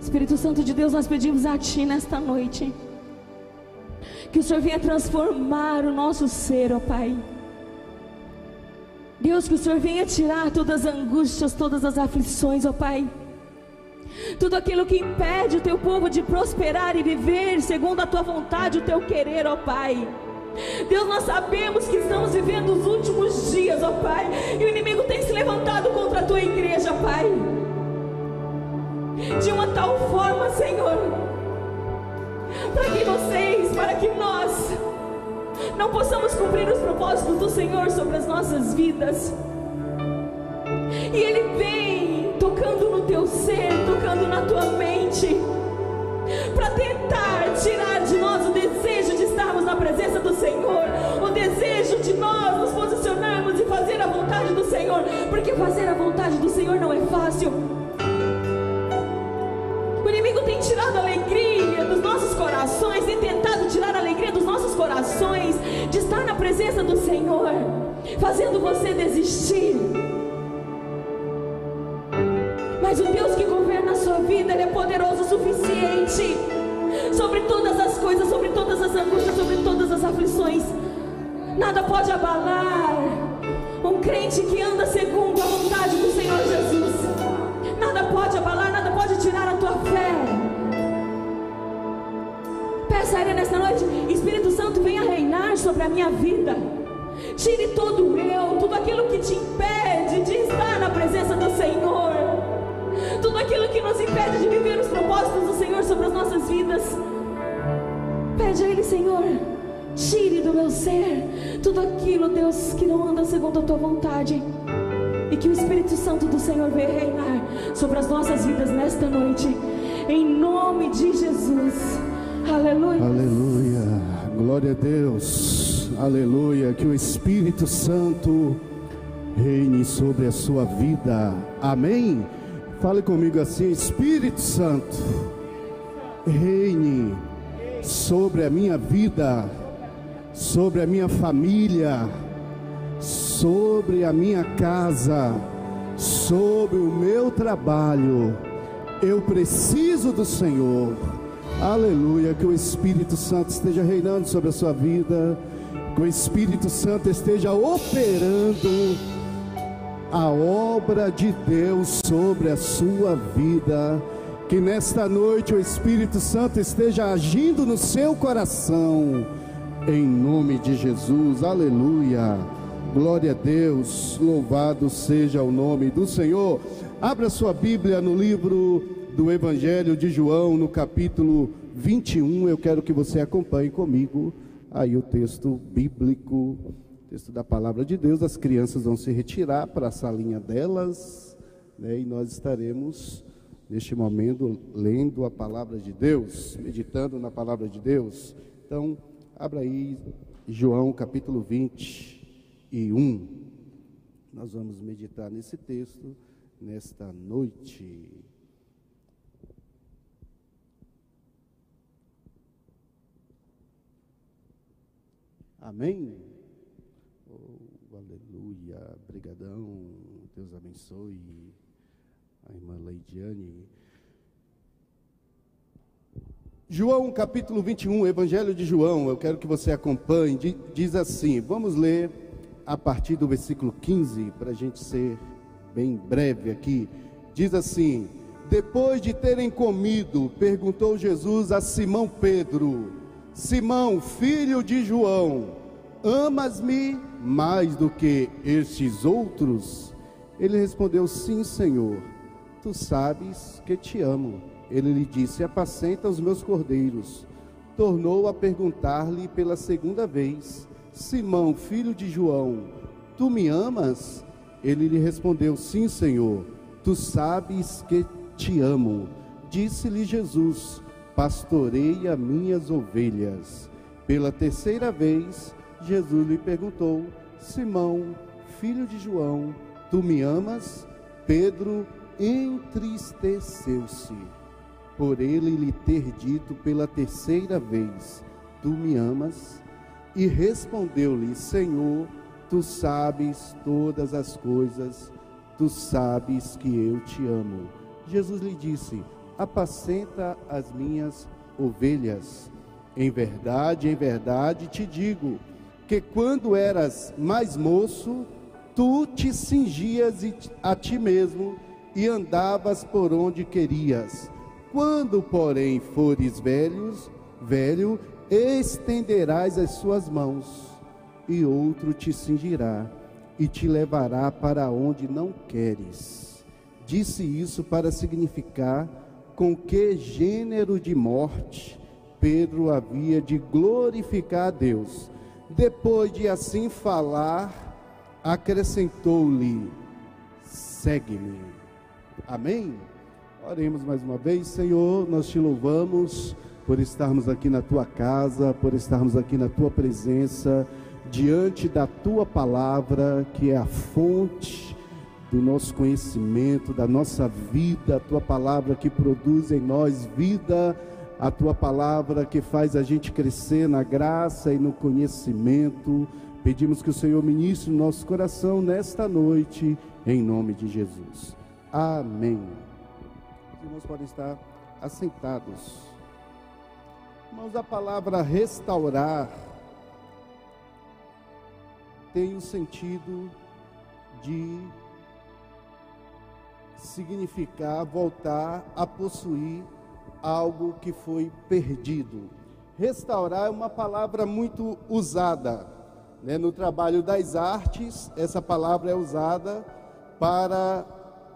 Espírito Santo de Deus, nós pedimos a Ti nesta noite que o Senhor venha transformar o nosso ser, ó Pai. Deus, que o Senhor venha tirar todas as angústias, todas as aflições, ó Pai. Tudo aquilo que impede o Teu povo de prosperar e viver segundo a Tua vontade, o Teu querer, ó Pai. Deus, nós sabemos que estamos vivendo os últimos dias, ó Pai, e o inimigo tem se levantado contra a Tua igreja, Pai, de uma tal forma, Senhor, para que nós não possamos cumprir os propósitos do Senhor sobre as nossas vidas. E Ele vem tocando no teu ser, tocando na tua mente, para tentar tirar de nós o desejo de estarmos na presença do Senhor, o desejo de nós nos posicionarmos e fazer a vontade do Senhor, porque fazer a vontade do Senhor não é fácil. O inimigo tem tirado a alegria dos nossos corações, tem tentado tirar a tentações de estar na presença do Senhor, fazendo você desistir. Mas o Deus que governa a sua vida, Ele é poderoso o suficiente sobre todas as coisas, sobre todas as angústias, sobre todas as aflições. Nada pode abalar um crente que anda segundo a vontade do Senhor Jesus. Nada pode abalar, nada pode tirar a tua fé. Peça a Ele nesta noite: Espírito Santo, venha reinar sobre a minha vida. Tire todo eu, tudo aquilo que te impede de estar na presença do Senhor, tudo aquilo que nos impede de viver os propósitos do Senhor sobre as nossas vidas. Pede a Ele: Senhor, tire do meu ser tudo aquilo, Deus, que não anda segundo a tua vontade. E que o Espírito Santo do Senhor venha reinar sobre as nossas vidas nesta noite, em nome de Jesus. Aleluia. Aleluia. Glória a Deus. Aleluia. Que o Espírito Santo reine sobre a sua vida. Amém. Fale comigo assim: Espírito Santo, reine sobre a minha vida, sobre a minha família, sobre a minha casa, sobre o meu trabalho. Eu preciso do Senhor. Aleluia. Que o Espírito Santo esteja reinando sobre a sua vida, que o Espírito Santo esteja operando a obra de Deus sobre a sua vida. Que nesta noite o Espírito Santo esteja agindo no seu coração, em nome de Jesus. Aleluia. Glória a Deus. Louvado seja o nome do Senhor. Abra sua Bíblia no livro do Evangelho de João, no capítulo 21. Eu quero que você acompanhe comigo aí o texto bíblico, texto da palavra de Deus. As crianças vão se retirar para a salinha delas, né, e nós estaremos neste momento lendo a palavra de Deus, meditando na palavra de Deus. Então, abra aí João capítulo 21. Nós vamos meditar nesse texto nesta noite. Amém? Oh, aleluia. Brigadão. Deus abençoe a irmã Leidiane. João capítulo 21, Evangelho de João. Eu quero que você acompanhe. Diz assim, vamos ler a partir do versículo 15, para a gente ser bem breve aqui. Diz assim: depois de terem comido, perguntou Jesus a Simão Pedro: Simão, filho de João, amas-me mais do que estes outros? Ele respondeu: sim, Senhor, tu sabes que te amo. Ele lhe disse: apacenta os meus cordeiros. Tornou a perguntar-lhe pela segunda vez: Simão, filho de João, tu me amas? Ele lhe respondeu: sim, Senhor, tu sabes que te amo. Disse-lhe Jesus: pastoreia minhas ovelhas. Pela terceira vez, Jesus lhe perguntou: Simão, filho de João, tu me amas? Pedro entristeceu-se por ele lhe ter dito pela terceira vez: tu me amas? E respondeu-lhe: Senhor, tu sabes todas as coisas, tu sabes que eu te amo. Jesus lhe disse: apacenta as minhas ovelhas. Em verdade te digo, que quando eras mais moço, tu te cingias a ti mesmo e andavas por onde querias. Quando, porém, fores velho, estenderás as suas mãos, e outro te cingirá e te levará para onde não queres. Disse isso para significar com que gênero de morte Pedro havia de glorificar a Deus. Depois de assim falar, acrescentou-lhe: segue-me. Amém? Oremos mais uma vez. Senhor, nós te louvamos por estarmos aqui na tua casa, por estarmos aqui na tua presença, diante da tua palavra, que é a fonte do nosso conhecimento, da nossa vida, a tua palavra que produz em nós vida a Tua palavra que faz a gente crescer na graça e no conhecimento. Pedimos que o Senhor ministre no nosso coração nesta noite, em nome de Jesus. Amém. Os irmãos podem estar assentados. Irmãos, a palavra restaurar tem o sentido de significar voltar a possuir algo que foi perdido. Restaurar é uma palavra muito usada, né? No trabalho das artes, essa palavra é usada para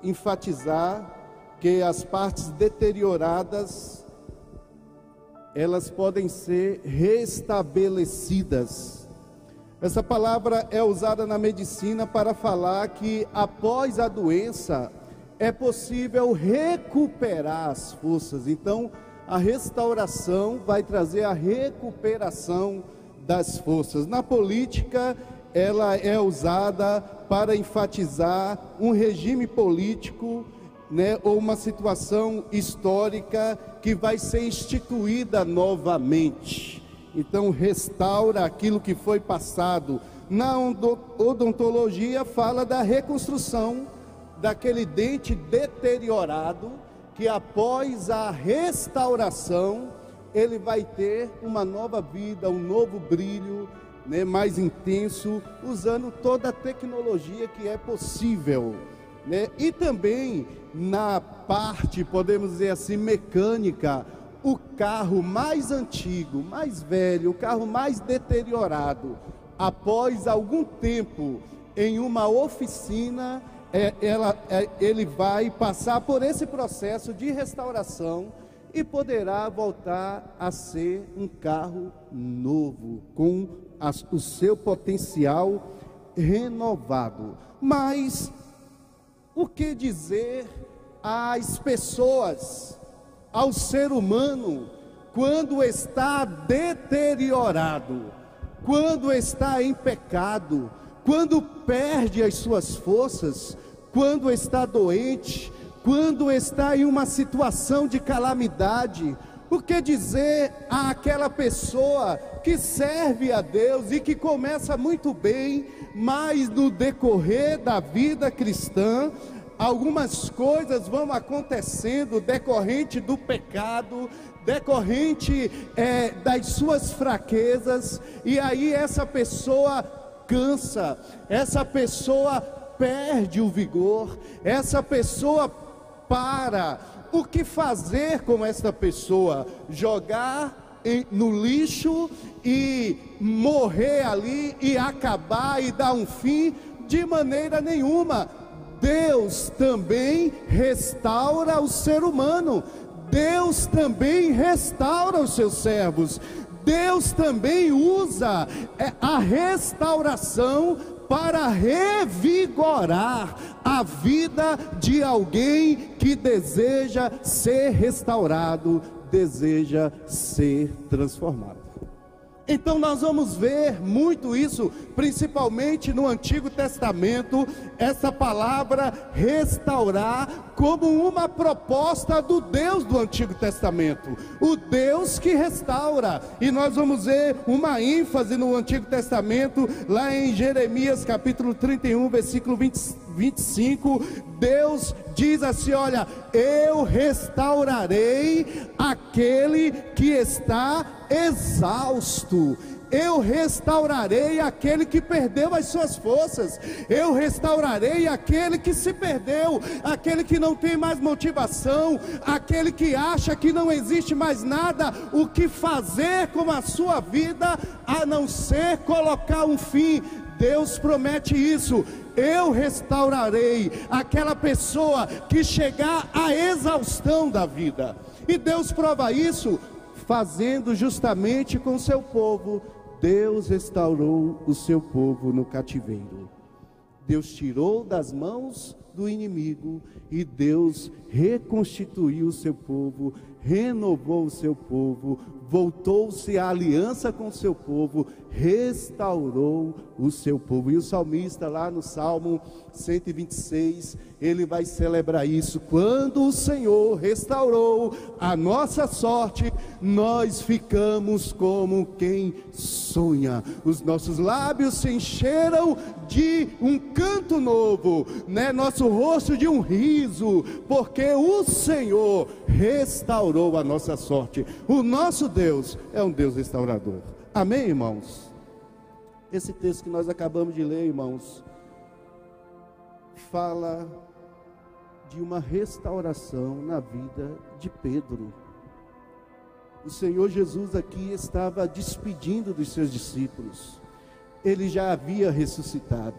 enfatizar que as partes deterioradas, elas podem ser restabelecidas. Essa palavra é usada na medicina para falar que após a doença é possível recuperar as forças. Então, a restauração vai trazer a recuperação das forças. Na política, ela é usada para enfatizar um regime político, né, ou uma situação histórica que vai ser instituída novamente. Então, restaura aquilo que foi passado. Na odontologia, fala da reconstrução daquele dente deteriorado, que após a restauração, ele vai ter uma nova vida, um novo brilho, né, mais intenso, usando toda a tecnologia que é possível, né? E também na parte, podemos dizer assim, mecânica, o carro mais antigo, mais velho, o carro mais deteriorado, após algum tempo em uma oficina, ele vai passar por esse processo de restauração e poderá voltar a ser um carro novo, com o seu potencial renovado. Mas o que dizer às pessoas, ao ser humano, quando está deteriorado, quando está em pecado, quando perde as suas forças, quando está doente, quando está em uma situação de calamidade? O que dizer àquela pessoa que serve a Deus e que começa muito bem, mas no decorrer da vida cristã, algumas coisas vão acontecendo decorrente do pecado, decorrente das suas fraquezas, e aí essa pessoa cansa, essa pessoa perde o vigor, essa pessoa para. O que fazer com essa pessoa? Jogar no lixo e morrer ali e acabar e dar um fim? De maneira nenhuma. Deus também restaura o ser humano, Deus também restaura os seus servos, Deus também usa a restauração para revigorar a vida de alguém que deseja ser restaurado, deseja ser transformado. Então nós vamos ver muito isso, principalmente no Antigo Testamento, essa palavra restaurar como uma proposta do Deus do Antigo Testamento, o Deus que restaura. E nós vamos ver uma ênfase no Antigo Testamento, lá em Jeremias capítulo 31, versículo 25, Deus diz assim: olha, eu restaurarei aquele que está exausto, eu restaurarei aquele que perdeu as suas forças, eu restaurarei aquele que se perdeu, aquele que não tem mais motivação, aquele que acha que não existe mais nada o que fazer com a sua vida, a não ser colocar um fim. Deus promete isso: eu restaurarei aquela pessoa que chegar à exaustão da vida. E Deus prova isso fazendo justamente com o seu povo. Deus restaurou o seu povo no cativeiro. Deus tirou das mãos do inimigo e Deus reconstituiu o seu povo, renovou o seu povo, voltou-se à aliança com o seu povo, restaurou o seu povo. E o salmista lá no Salmo 126, ele vai celebrar isso: quando o Senhor restaurou a nossa sorte, nós ficamos como quem sonha. Os nossos lábios se encheram de um canto novo, né? Nosso rosto de um riso, porque o Senhor restaurou a nossa sorte. O nosso Deus é um Deus restaurador. Amém, irmãos? Esse texto que nós acabamos de ler, irmãos, fala de uma restauração na vida de Pedro. O Senhor Jesus aqui estava despedindo dos seus discípulos. Ele já havia ressuscitado.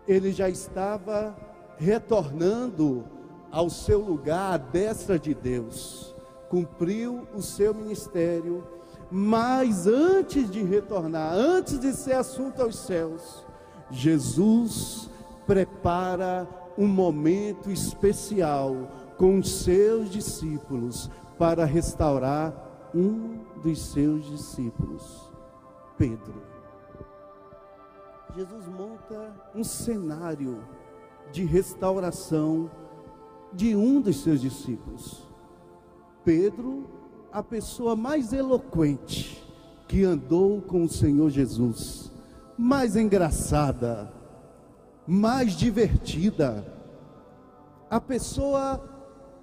Ele já estava retornando ao seu lugar à destra de Deus. Cumpriu o seu ministério, mas antes de retornar, antes de ser assunto aos céus, Jesus prepara um momento especial com os seus discípulos para restaurar um dos seus discípulos, Pedro. Jesus monta um cenário de restauração de um dos seus discípulos. Pedro, a pessoa mais eloquente que andou com o Senhor Jesus, mais engraçada, mais divertida, a pessoa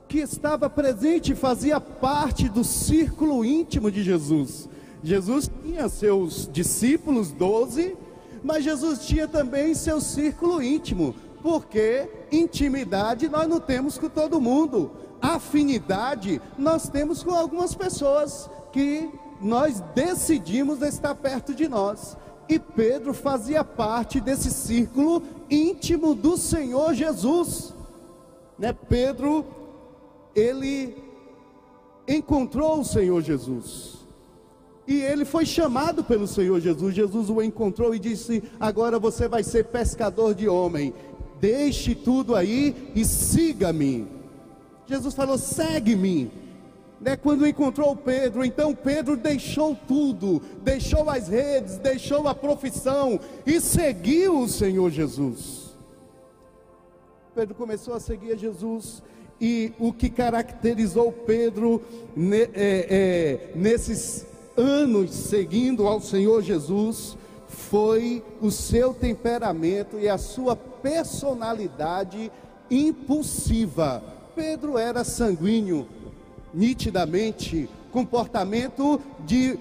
que estava presente e fazia parte do círculo íntimo de Jesus. Jesus tinha seus discípulos, 12, mas Jesus tinha também seu círculo íntimo, porque intimidade nós não temos com todo mundo, afinidade nós temos com algumas pessoas que nós decidimos estar perto de nós. E Pedro fazia parte desse círculo íntimo do Senhor Jesus, né? Pedro, ele encontrou o Senhor Jesus, e ele foi chamado pelo Senhor Jesus. Jesus o encontrou e disse: agora você vai ser pescador de homem, deixe tudo aí e siga-me. Jesus falou: segue-me, né? Quando encontrou Pedro, então Pedro deixou tudo, deixou as redes, deixou a profissão e seguiu o Senhor Jesus. Pedro começou a seguir a Jesus, e o que caracterizou Pedro nesses anos seguindo ao Senhor Jesus foi o seu temperamento e a sua personalidade impulsiva. Pedro era sanguíneo, nitidamente, comportamento de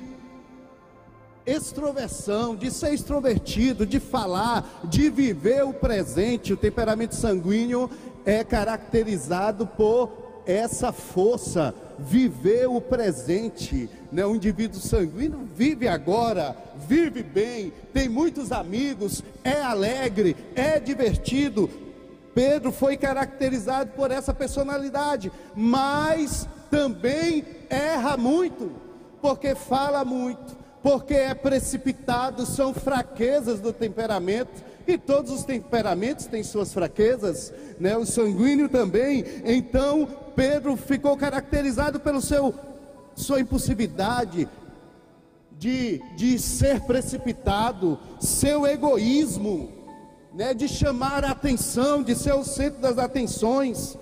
extroversão, de ser extrovertido, de falar, de viver o presente. O temperamento sanguíneo é caracterizado por essa força, viver o presente, né? O indivíduo sanguíneo vive agora, vive bem, tem muitos amigos, é alegre, é divertido. Pedro foi caracterizado por essa personalidade, mas também erra muito, porque fala muito, porque é precipitado. São fraquezas do temperamento, e todos os temperamentos têm suas fraquezas, né? O sanguíneo também. Então Pedro ficou caracterizado pelo sua impulsividade de ser precipitado, seu egoísmo, né? De chamar a atenção, de ser o centro das atenções,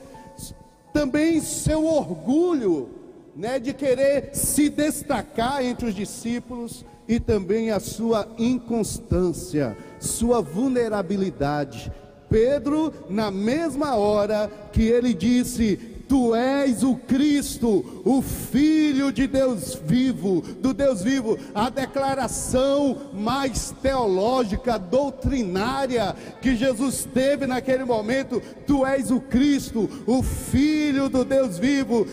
também seu orgulho, né? De querer se destacar entre os discípulos, e também a sua inconstância, sua vulnerabilidade. Pedro, na mesma hora que ele disse: tu és o Cristo, o Filho de Deus vivo, do Deus vivo, a declaração mais teológica, doutrinária que Jesus teve naquele momento: tu és o Cristo, o Filho do Deus vivo.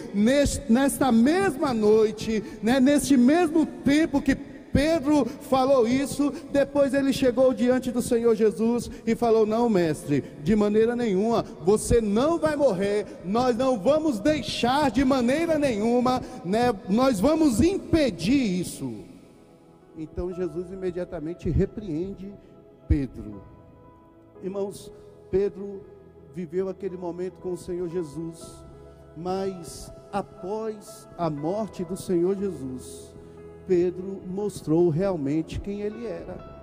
Nesta mesma noite, né, neste mesmo tempo que Pedro falou isso, depois ele chegou diante do Senhor Jesus e falou: não, mestre, de maneira nenhuma, você não vai morrer, nós não vamos deixar de maneira nenhuma, né? Nós vamos impedir isso. Então Jesus imediatamente repreende Pedro. Irmãos, Pedro viveu aquele momento com o Senhor Jesus, mas após a morte do Senhor Jesus, Pedro mostrou realmente quem ele era.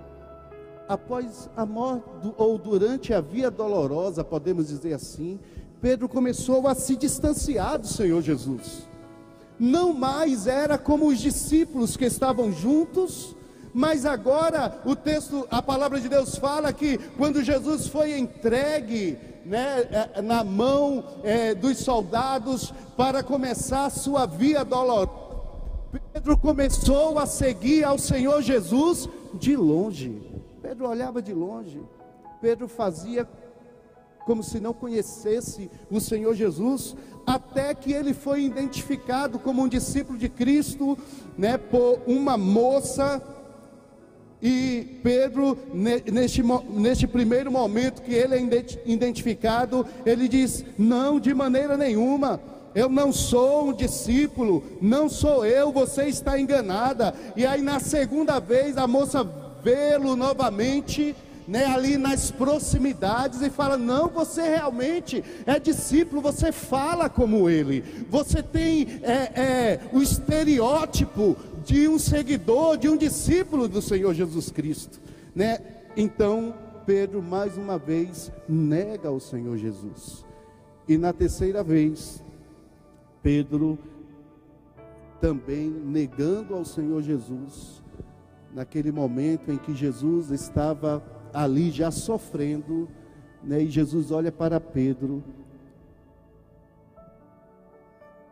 Após a morte, ou durante a via dolorosa, podemos dizer assim, Pedro começou a se distanciar do Senhor Jesus. Não mais era como os discípulos que estavam juntos, mas agora a palavra de Deus fala que quando Jesus foi entregue, na mão dos soldados para começar a sua via dolorosa, Pedro começou a seguir ao Senhor Jesus de longe. Pedro olhava de longe. Pedro fazia como se não conhecesse o Senhor Jesus, até que ele foi identificado como um discípulo de Cristo, por uma moça. E Pedro, neste primeiro momento que ele é identificado, ele diz: não, de maneira nenhuma, eu não sou um discípulo, não sou eu, você está enganada. E aí na segunda vez a moça vê-lo novamente, ali nas proximidades, e fala: não, você realmente é discípulo, você fala como ele, você tem o estereótipo de um seguidor, de um discípulo do Senhor Jesus Cristo, Então Pedro mais uma vez nega o Senhor Jesus. E na terceira vez, Pedro também negando ao Senhor Jesus, naquele momento em que Jesus estava ali já sofrendo, e Jesus olha para Pedro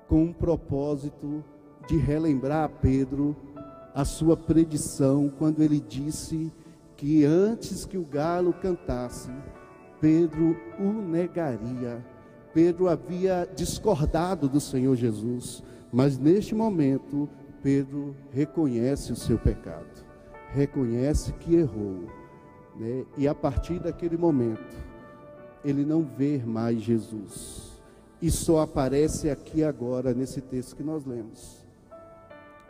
com um propósito de relembrar a Pedro a sua predição, quando ele disse que antes que o galo cantasse, Pedro o negaria. Pedro havia discordado do Senhor Jesus, mas neste momento Pedro reconhece o seu pecado, reconhece que errou, e a partir daquele momento ele não vê mais Jesus, e só aparece aqui agora nesse texto que nós lemos.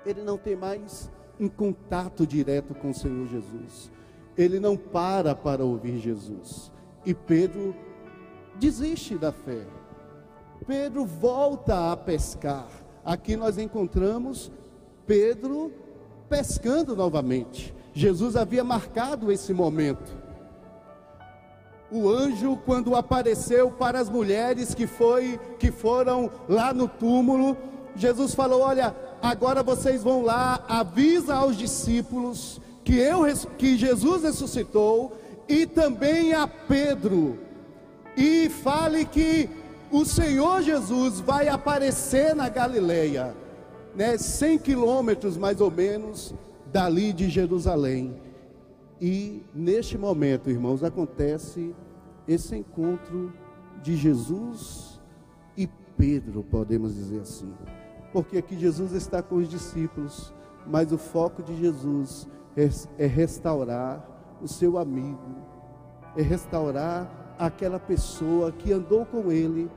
Ele não tem mais um contato direto com o Senhor Jesus, ele não para ouvir Jesus, e Pedro desiste da fé. Pedro volta a pescar. Aqui nós encontramos Pedro pescando novamente. Jesus havia marcado esse momento. O anjo, quando apareceu para as mulheres que foram lá no túmulo, Jesus falou: olha, agora vocês vão lá, avisa aos discípulos que Jesus ressuscitou, e também a Pedro, e fale que o Senhor Jesus vai aparecer na Galileia, 100 quilômetros mais ou menos dali de Jerusalém. E neste momento, irmãos, acontece esse encontro de Jesus e Pedro, podemos dizer assim, porque aqui Jesus está com os discípulos, mas o foco de Jesus é restaurar o seu amigo, é restaurar aquela pessoa que andou com ele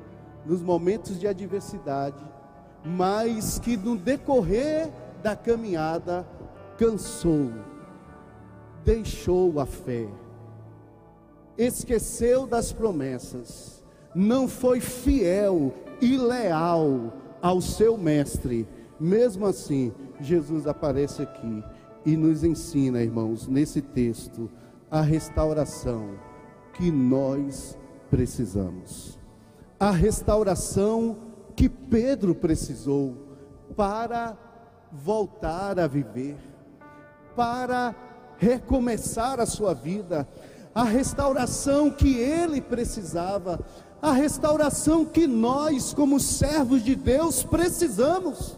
nos momentos de adversidade, mas que no decorrer da caminhada cansou, deixou a fé, esqueceu das promessas, não foi fiel e leal ao seu mestre. Mesmo assim, Jesus aparece aqui e nos ensina, irmãos, nesse texto, a restauração que nós precisamos, a restauração que Pedro precisou para voltar a viver, para recomeçar a sua vida, a restauração que ele precisava, a restauração que nós, como servos de Deus, precisamos.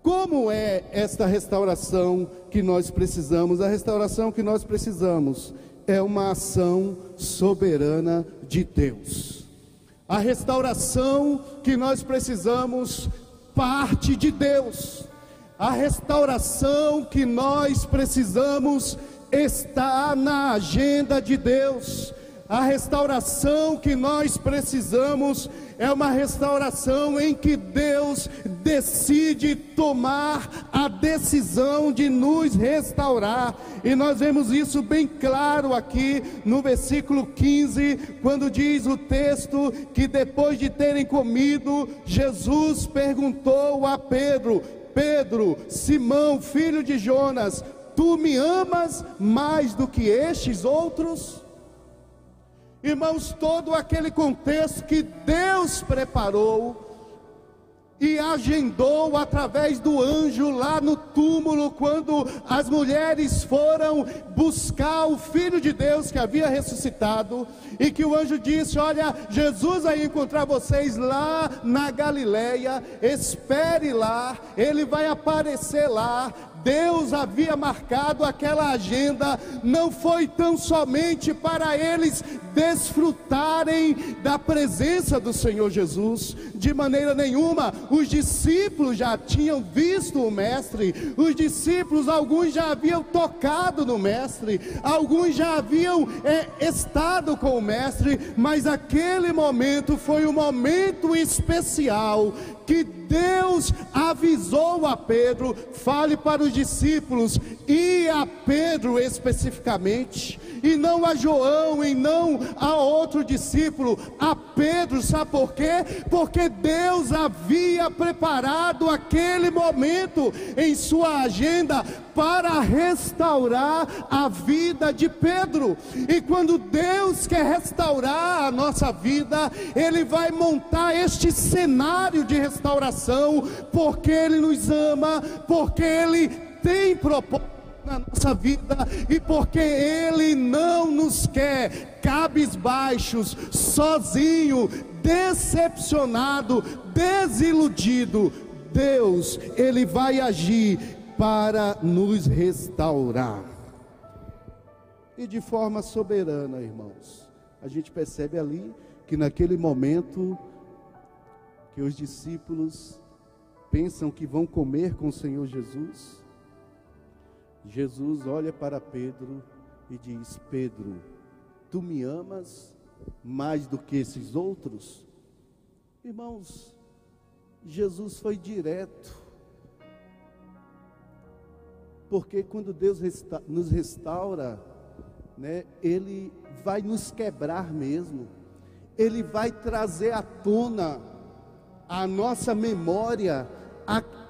Como é esta restauração que nós precisamos? A restauração que nós precisamos é uma ação soberana de Deus. A restauração que nós precisamos parte de Deus. A restauração que nós precisamos está na agenda de Deus. a restauração que nós precisamos é uma restauração em que Deus decide tomar a decisão de nos restaurar. E nós vemos isso bem claro aqui no versículo 15, quando diz o texto que depois de terem comido, Jesus perguntou a Pedro: Pedro, Simão, filho de Jonas, tu me amas mais do que estes outros? Irmãos, todo aquele contexto que Deus preparou e agendou através do anjo lá no túmulo, quando as mulheres foram buscar o Filho de Deus que havia ressuscitado, e que o anjo disse: olha, Jesus vai encontrar vocês lá na Galileia, espere lá, ele vai aparecer lá. Deus havia marcado aquela agenda, não foi tão somente para eles desfrutarem da presença do Senhor Jesus, de maneira nenhuma. Os discípulos já tinham visto o Mestre, os discípulos, alguns já haviam tocado no Mestre, alguns já haviam estado com o Mestre, mas aquele momento foi um momento especial, que Deus avisou a Pedro: fale para os discípulos, e a Pedro especificamente, e não a João, e não a outro discípulo, a Pedro. Sabe por quê? Porque Deus havia preparado aquele momento em sua agenda para restaurar a vida de Pedro. E quando Deus quer restaurar a nossa vida, Ele vai montar este cenário de restauração, porque Ele nos ama, porque Ele tem propósito na nossa vida, e porque Ele não nos quer cabisbaixos, sozinho, decepcionado, desiludido. Deus, Ele vai agir para nos restaurar, e de forma soberana, irmãos. A gente percebe ali que naquele momento que os discípulos pensam que vão comer com o Senhor Jesus, Jesus olha para Pedro e diz: Pedro, tu me amas mais do que esses outros? Irmãos, Jesus foi direto, porque quando Deus nos restaura, né, Ele vai nos quebrar mesmo, Ele vai trazer à tona a nossa memória,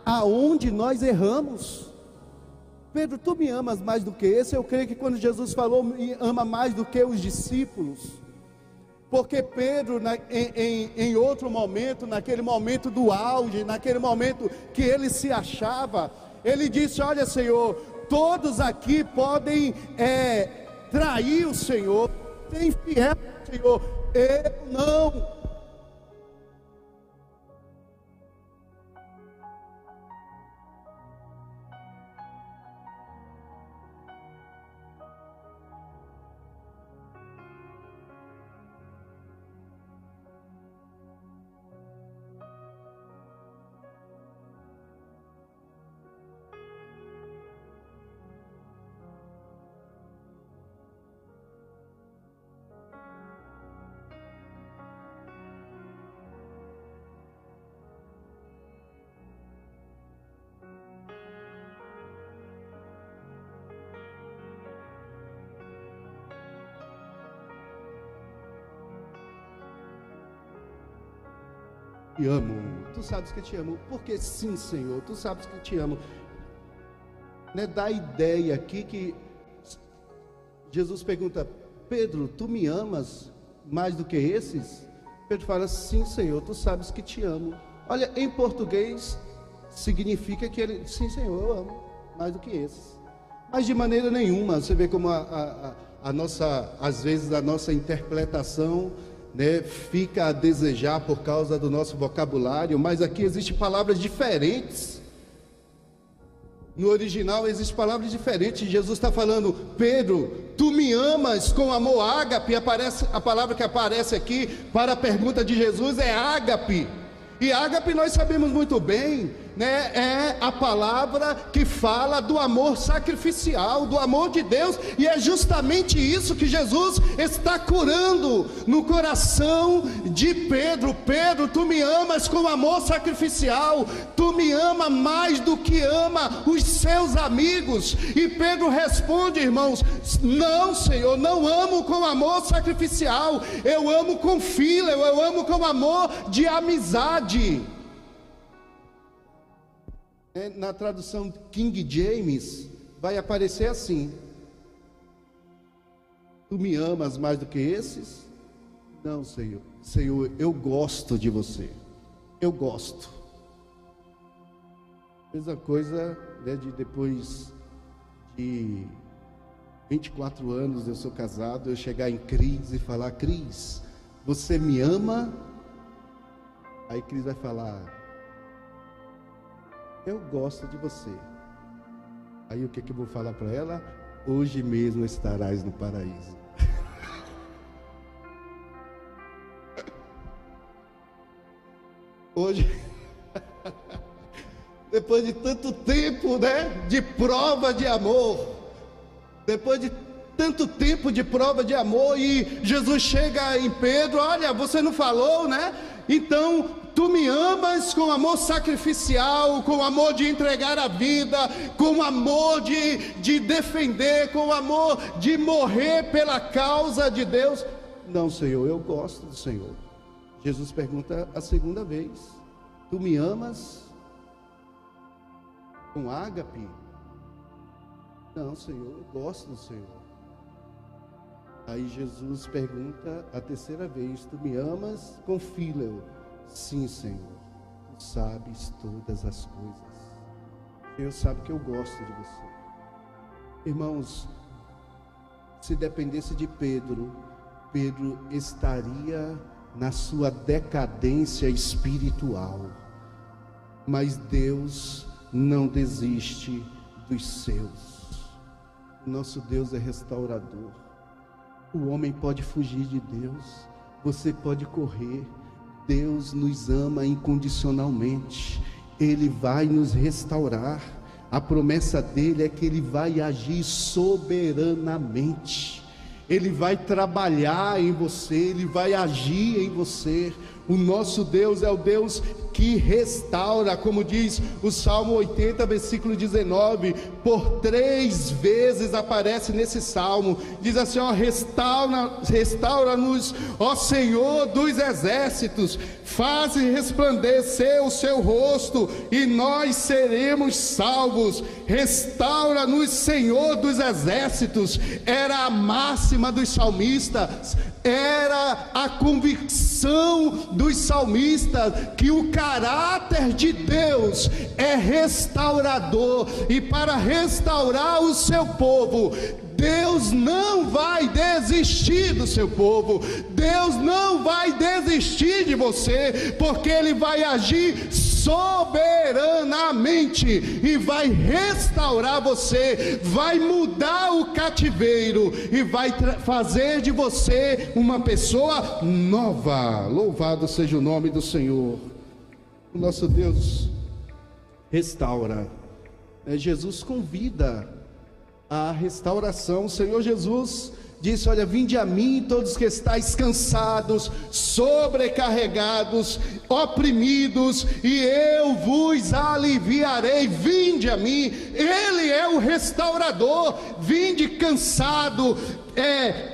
aonde nós erramos. Pedro, tu me amas mais do que esse? Eu creio que quando Jesus falou, me ama mais do que os discípulos, porque Pedro, em outro momento, naquele momento do auge, naquele momento que ele se achava, ele disse: olha, Senhor, todos aqui podem trair o Senhor, ser infiel ao Senhor, eu não. Te amo, tu sabes que te amo, porque sim, Senhor, tu sabes que te amo, né? Dá a ideia aqui que Jesus pergunta: Pedro, tu me amas mais do que esses? Pedro fala: sim, Senhor, tu sabes que te amo. Olha, em português significa que ele: sim, Senhor, eu amo mais do que esses. Mas de maneira nenhuma, você vê como a nossa, às vezes a nossa interpretação, né, fica a desejar por causa do nosso vocabulário, mas aqui existem palavras diferentes. No original existem palavras diferentes. Jesus está falando: Pedro, tu me amas com amor ágape. A palavra que aparece aqui para a pergunta de Jesus é ágape. E ágape nós sabemos muito bem, né, é a palavra que fala do amor sacrificial, do amor de Deus, e é justamente isso que Jesus está curando no coração de Pedro. Pedro, tu me amas com amor sacrificial, tu me ama mais do que ama os seus amigos. E Pedro responde, irmãos: não, Senhor, não amo com amor sacrificial, eu amo com fíleo, eu amo com amor de amizade. Na tradução King James vai aparecer assim: tu me amas mais do que esses? Não, Senhor. Senhor, eu gosto de você. Eu gosto. Mesma coisa, né, depois de 24 anos eu sou casado, eu chegar em Cris e falar: Cris, você me ama? Aí Cris vai falar: eu gosto de você. Aí o que eu vou falar para ela? Hoje mesmo estarás no paraíso. Hoje, depois de tanto tempo, né, de prova de amor, depois de tanto tempo de prova de amor, e Jesus chega em Pedro: olha, você não falou, né? Então, tu me amas com amor sacrificial, com amor de entregar a vida, com amor de defender, com amor de morrer pela causa de Deus? Não, Senhor, eu gosto do Senhor. Jesus pergunta a segunda vez: tu me amas com ágape? Não, Senhor, eu gosto do Senhor. Aí Jesus pergunta a terceira vez: tu me amas com fíleo? Sim, Senhor, tu sabes todas as coisas. O Senhor sabe que eu gosto de você. Irmãos, se dependesse de Pedro, Pedro estaria na sua decadência espiritual. Mas Deus não desiste dos seus. Nosso Deus é restaurador. O homem pode fugir de Deus, você pode correr. Deus nos ama incondicionalmente. Ele vai nos restaurar. A promessa dele é que ele vai agir soberanamente. Ele vai trabalhar em você, ele vai agir em você. O nosso Deus é o Deus que restaura, como diz o Salmo 80, versículo 19, por 3 vezes aparece nesse salmo, diz assim: ó, restaura-nos, ó Senhor dos exércitos, faze resplandecer o seu rosto, e nós seremos salvos. Restaura-nos, Senhor dos exércitos. Era a máxima dos salmistas, era a convicção dos salmistas, que o caráter de Deus é restaurador, e para restaurar o seu povo, Deus não vai desistir do seu povo, Deus não vai desistir de você, porque Ele vai agir soberanamente e vai restaurar você, vai mudar o cativeiro e vai fazer de você uma pessoa nova. Louvado seja o nome do Senhor. O nosso Deus restaura. Jesus convida a restauração. O Senhor Jesus disse: olha, vinde a mim todos que estáis cansados, sobrecarregados, oprimidos, e eu vos aliviarei. Vinde a mim. Ele é o restaurador. Vinde cansado,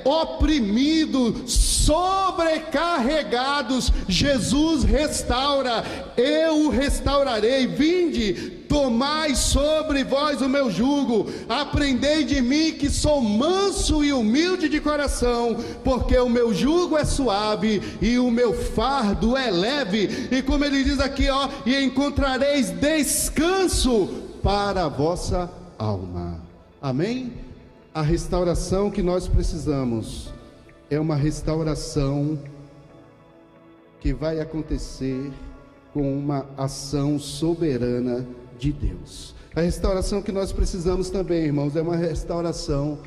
oprimido, sobrecarregados, Jesus restaura. Eu o restaurarei. Vinde, tomai sobre vós o meu jugo, aprendei de mim, que sou manso e humilde de coração, porque o meu jugo é suave e o meu fardo é leve. E como ele diz aqui, ó, e encontrareis descanso para a vossa alma. Amém? A restauração que nós precisamos é uma restauração que vai acontecer com uma ação soberana de Deus. A restauração que nós precisamos também, irmãos, é uma restauração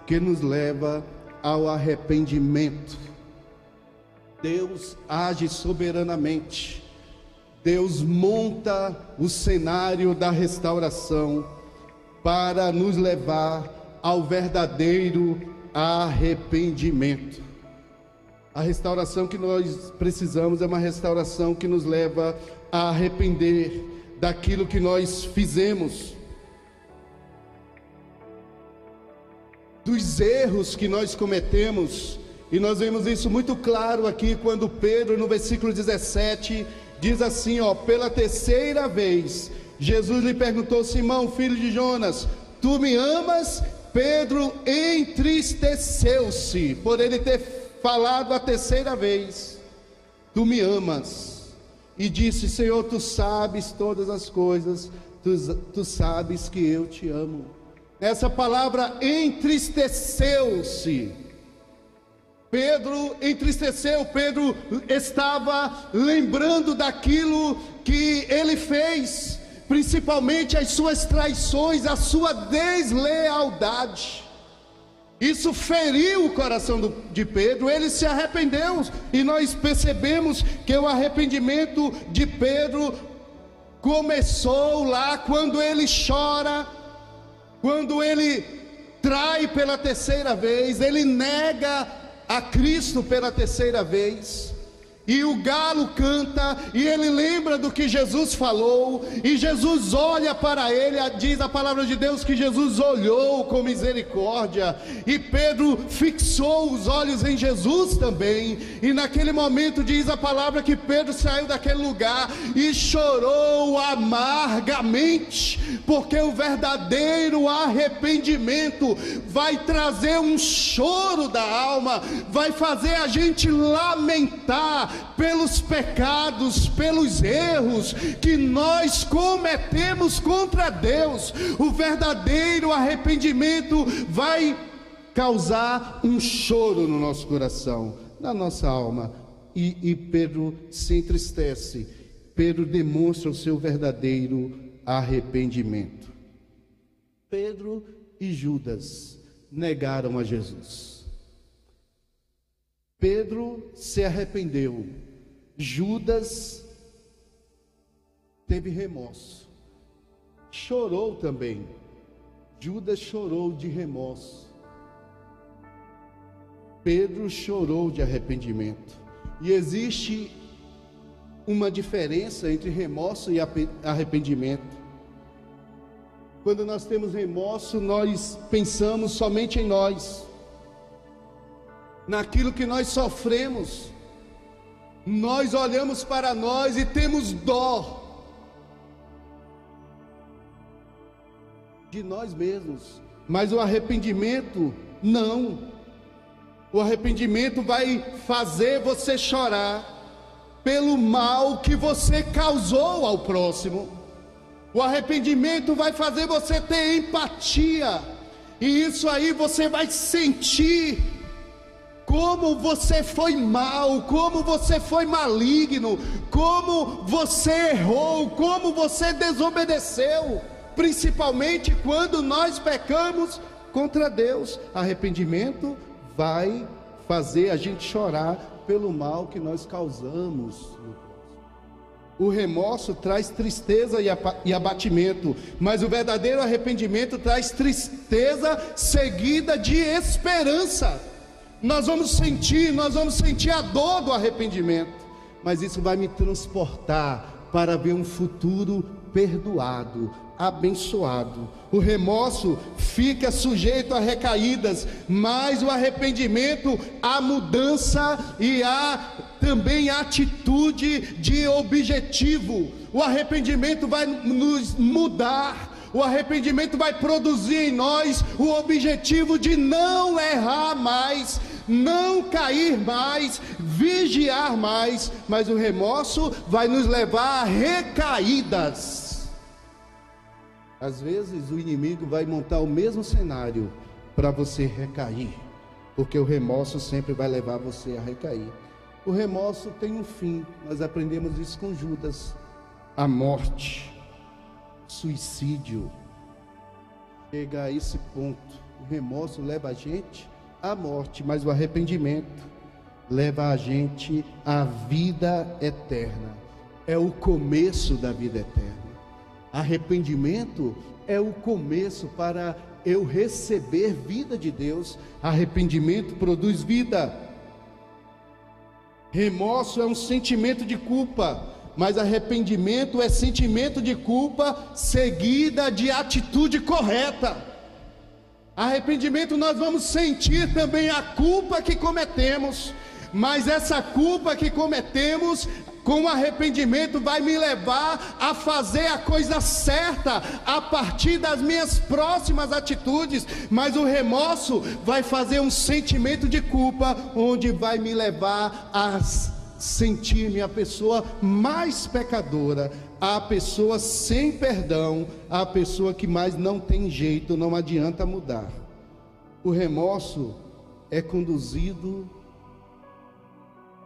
que nos leva ao arrependimento. Deus age soberanamente. Deus monta o cenário da restauração para nos levar ao verdadeiro arrependimento. A restauração que nós precisamos é uma restauração que nos leva a arrepender daquilo que nós fizemos, dos erros que nós cometemos. E nós vemos isso muito claro aqui quando Pedro, no versículo 17, diz assim, pela terceira vez, Jesus lhe perguntou: Simão, filho de Jonas, tu me amas? Pedro entristeceu-se por ele ter falado a terceira vez: tu me amas? E disse: Senhor, tu sabes todas as coisas, tu sabes que eu te amo. Essa palavra entristeceu-se. Pedro entristeceu, Pedro estava lembrando daquilo que ele fez, principalmente as suas traições, a sua deslealdade. Isso feriu o coração de Pedro, ele se arrependeu, e nós percebemos que o arrependimento de Pedro começou lá quando ele chora, quando ele trai pela terceira vez, ele nega a Cristo pela terceira vez, e o galo canta, e ele lembra do que Jesus falou, e Jesus olha para ele. Diz a palavra de Deus que Jesus olhou com misericórdia, e Pedro fixou os olhos em Jesus também, e naquele momento diz a palavra que Pedro saiu daquele lugar e chorou amargamente, porque o verdadeiro arrependimento vai trazer um choro da alma, vai fazer a gente lamentar pelos pecados, pelos erros que nós cometemos contra Deus. O verdadeiro arrependimento vai causar um choro no nosso coração, na nossa alma, e Pedro se entristece. Pedro demonstra o seu verdadeiro arrependimento. Pedro e Judas negaram a Jesus. Pedro se arrependeu, Judas teve remorso, chorou também. Judas chorou de remorso, Pedro chorou de arrependimento. E existe uma diferença entre remorso e arrependimento. Quando nós temos remorso, nós pensamos somente em nós, naquilo que nós sofremos, nós olhamos para nós e temos dó de nós mesmos. Mas o arrependimento não. O arrependimento vai fazer você chorar pelo mal que você causou ao próximo. O arrependimento vai fazer você ter empatia, e isso aí você vai sentir como você foi mal, como você foi maligno, como você errou, como você desobedeceu, principalmente quando nós pecamos contra Deus. Arrependimento vai fazer a gente chorar pelo mal que nós causamos. O remorso traz tristeza e abatimento, mas o verdadeiro arrependimento traz tristeza seguida de esperança. Nós vamos sentir a dor do arrependimento, mas isso vai me transportar para ver um futuro perdoado, abençoado. O remorso fica sujeito a recaídas, mas o arrependimento, a mudança e também a atitude de objetivo. O arrependimento vai nos mudar. O arrependimento vai produzir em nós o objetivo de não errar mais, não cair mais, vigiar mais, mas o remorso vai nos levar a recaídas. Às vezes o inimigo vai montar o mesmo cenário para você recair, porque o remorso sempre vai levar você a recair. O remorso tem um fim, nós aprendemos isso com Judas: a morte, suicídio. Chega a esse ponto, o remorso leva a gente à morte, mas o arrependimento leva a gente à vida eterna. é o começo da vida eterna. Arrependimento é o começo para eu receber vida de Deus. Arrependimento produz vida. Remorso é um sentimento de culpa, mas arrependimento é sentimento de culpa seguida de atitude correta. Arrependimento, nós vamos sentir também a culpa que cometemos, mas essa culpa que cometemos, com arrependimento, vai me levar a fazer a coisa certa a partir das minhas próximas atitudes. Mas o remorso vai fazer um sentimento de culpa, onde vai me levar a sentir-me a pessoa mais pecadora, a pessoa sem perdão, a pessoa que mais não tem jeito, não adianta mudar. O remorso é conduzido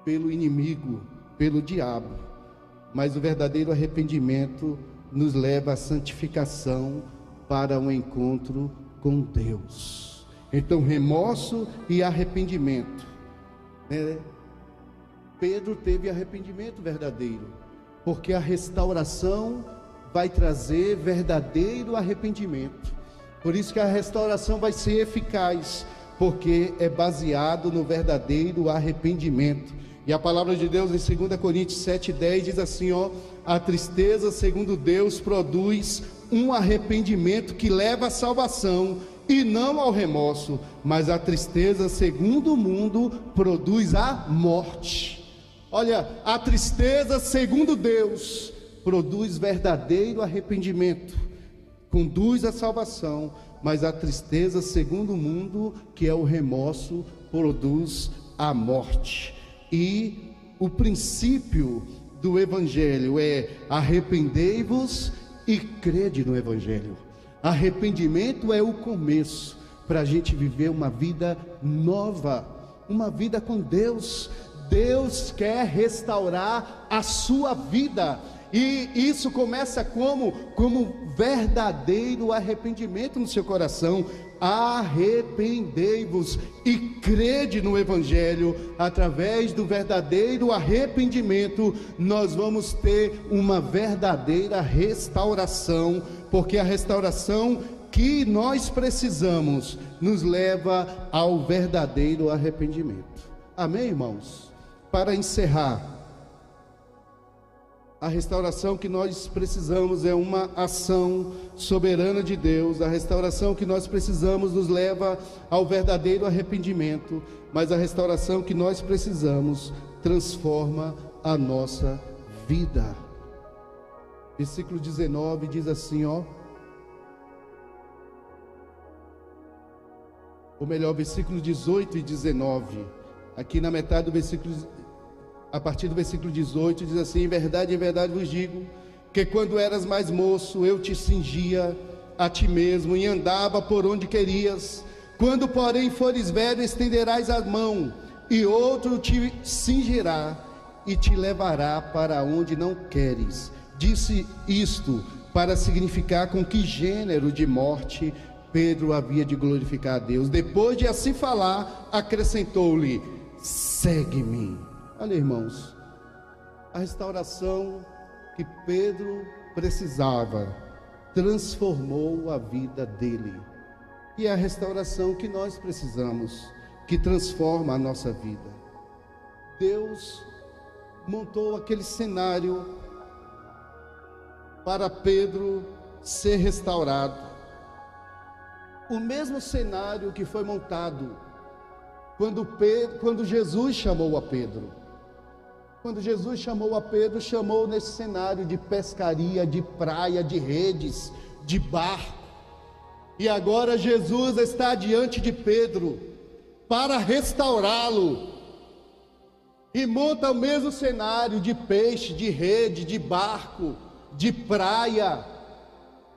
pelo inimigo, pelo diabo, mas o verdadeiro arrependimento nos leva à santificação, para um encontro com Deus. Então, remorso e arrependimento, Pedro teve arrependimento verdadeiro, porque a restauração vai trazer verdadeiro arrependimento. Por isso que a restauração vai ser eficaz, porque é baseado no verdadeiro arrependimento. E a palavra de Deus em 2 Coríntios 7,10 diz assim, a tristeza segundo Deus produz um arrependimento que leva à salvação e não ao remorso, mas a tristeza segundo o mundo produz a morte. Olha, a tristeza segundo Deus produz verdadeiro arrependimento, conduz à salvação, mas a tristeza segundo o mundo, que é o remorso, produz a morte. E o princípio do Evangelho é: arrependei-vos e crede no Evangelho. Arrependimento é o começo para a gente viver uma vida nova, uma vida com Deus. Deus quer restaurar a sua vida, e isso começa como verdadeiro arrependimento no seu coração. Arrependei-vos e crede no Evangelho. Através do verdadeiro arrependimento, nós vamos ter uma verdadeira restauração, porque a restauração que nós precisamos nos leva ao verdadeiro arrependimento. Amém, irmãos? Para encerrar, a restauração que nós precisamos é uma ação soberana de Deus. A restauração que nós precisamos nos leva ao verdadeiro arrependimento, mas a restauração que nós precisamos transforma a nossa vida. Versículo 19 diz assim, ou melhor, versículo 18 e 19, aqui na metade do versículo, a partir do versículo 18, diz assim: em verdade vos digo, que quando eras mais moço, eu te cingia a ti mesmo, e andava por onde querias. Quando, porém, fores velho, estenderás a mão, e outro te cingirá, e te levará para onde não queres. Disse isto para significar com que gênero de morte Pedro havia de glorificar a Deus. Depois de assim falar, acrescentou-lhe: segue-me. Olha, irmãos, a restauração que Pedro precisava transformou a vida dele, e é a restauração que nós precisamos, que transforma a nossa vida. Deus montou aquele cenário para Pedro ser restaurado, o mesmo cenário que foi montado quando Jesus chamou a Pedro. Quando Jesus chamou a Pedro, chamou nesse cenário de pescaria, de praia, de redes, de barco. E agora Jesus está diante de Pedro para restaurá-lo, e monta o mesmo cenário de peixe, de rede, de barco, de praia,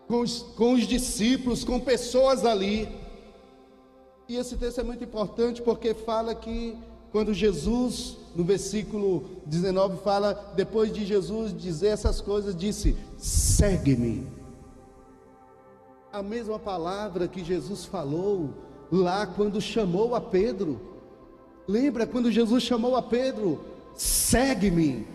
com os discípulos, com pessoas ali. E esse texto é muito importante, porque fala que quando Jesus, no versículo 19, fala, depois de Jesus dizer essas coisas, disse: segue-me. A mesma palavra que Jesus falou lá quando chamou a Pedro. Lembra quando Jesus chamou a Pedro? Segue-me.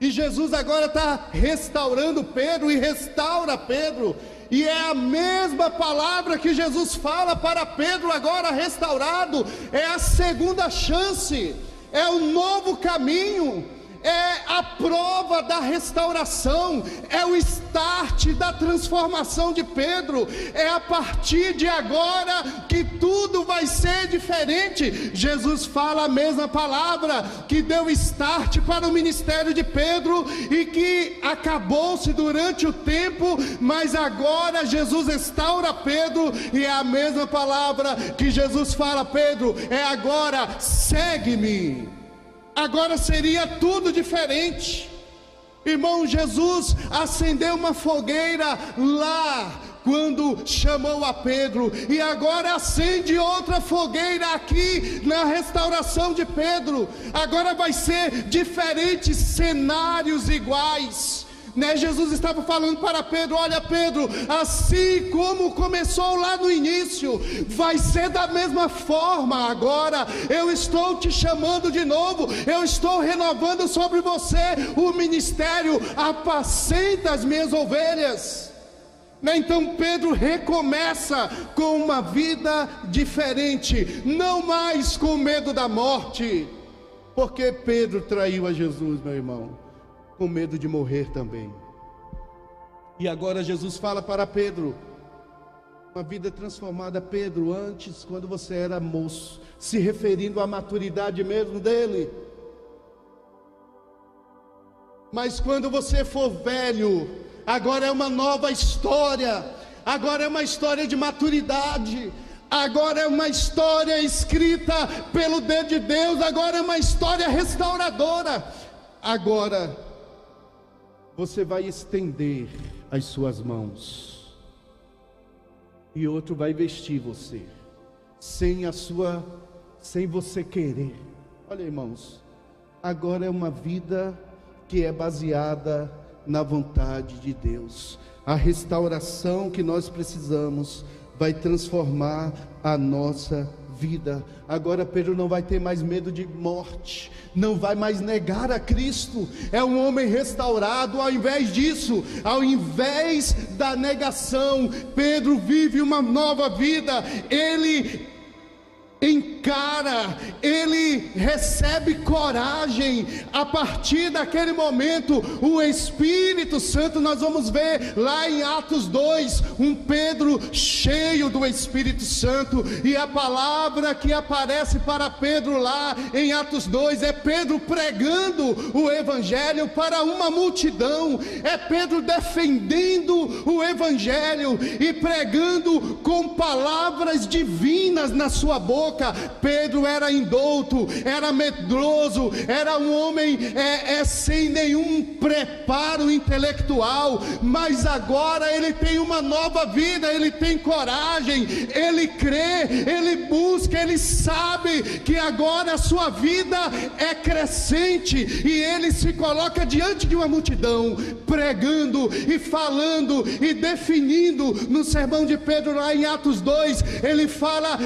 E Jesus agora está restaurando Pedro e restaura Pedro. E é a mesma palavra que Jesus fala para Pedro agora restaurado. É a segunda chance, é um novo caminho, é a prova da restauração, é o start da transformação de Pedro. É a partir de agora que tudo vai ser diferente. Jesus fala a mesma palavra que deu start para o ministério de Pedro e que acabou-se durante o tempo, mas agora Jesus restaura Pedro, e é a mesma palavra que Jesus fala: Pedro, é agora, segue-me. Agora seria tudo diferente. Irmão, Jesus acendeu uma fogueira lá quando chamou a Pedro, e agora acende outra fogueira aqui na restauração de Pedro. Agora vai ser diferentes cenários iguais, né? Jesus estava falando para Pedro: olha, Pedro, assim como começou lá no início, vai ser da mesma forma agora. Eu estou te chamando de novo, eu estou renovando sobre você o ministério: apacenta as minhas ovelhas. Então Pedro recomeça com uma vida diferente, não mais com medo da morte, porque Pedro traiu a Jesus, meu irmão, com medo de morrer também. E agora Jesus fala para Pedro, uma vida transformada. Pedro, antes, quando você era moço, se referindo à maturidade mesmo dele, mas quando você for velho, agora é uma nova história, agora é uma história de maturidade, agora é uma história escrita pelo dedo de Deus, agora é uma história restauradora. Agora você vai estender as suas mãos e outro vai vestir você, sem você querer. Olha, irmãos, agora é uma vida que é baseada na vontade de Deus. A restauração que nós precisamos vai transformar a nossa vida. Agora Pedro não vai ter mais medo de morte, não vai mais negar a Cristo. É um homem restaurado. Ao invés disso, ao invés da negação, Pedro vive uma nova vida. Ele encara, ele recebe coragem. A partir daquele momento, o Espírito Santo, nós vamos ver lá em Atos 2, um Pedro cheio do Espírito Santo, e a palavra que aparece para Pedro lá em Atos 2 é Pedro pregando o Evangelho para uma multidão, é Pedro defendendo o Evangelho e pregando com palavras divinas na sua boca. Pedro era indouto, era medroso, era um homem sem nenhum preparo intelectual, mas agora ele tem uma nova vida, ele tem coragem, ele crê, ele busca, ele sabe que agora a sua vida é crescente, e ele se coloca diante de uma multidão, pregando e falando e definindo. No sermão de Pedro lá em Atos 2, ele fala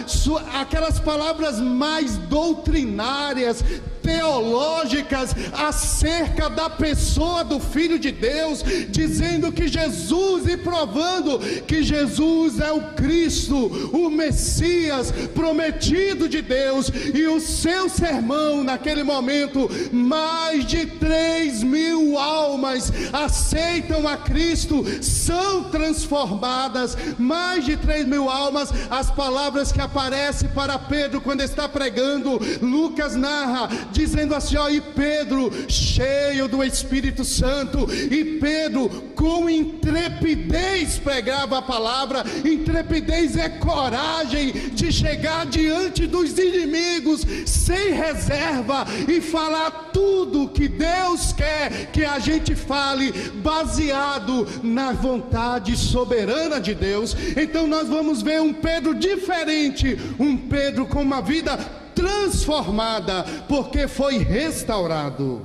aquelas palavras mais doutrinárias, teológicas, acerca da pessoa do Filho de Deus, dizendo que Jesus, e provando que Jesus é o Cristo, o Messias prometido de Deus. E o seu sermão, naquele momento, mais de 3.000 almas aceitam a Cristo, são transformadas. Mais de 3.000 almas. As palavras que aparecem para Pedro quando está pregando, Lucas narra dizendo assim, ó: e Pedro, cheio do Espírito Santo, e Pedro com intrepidez pregava a palavra. Intrepidez é coragem de chegar diante dos inimigos sem reserva e falar tudo que Deus quer que a gente fale, baseado na vontade soberana de Deus. Então nós vamos ver um Pedro diferente, um Pedro com uma vida transformada, porque foi restaurado.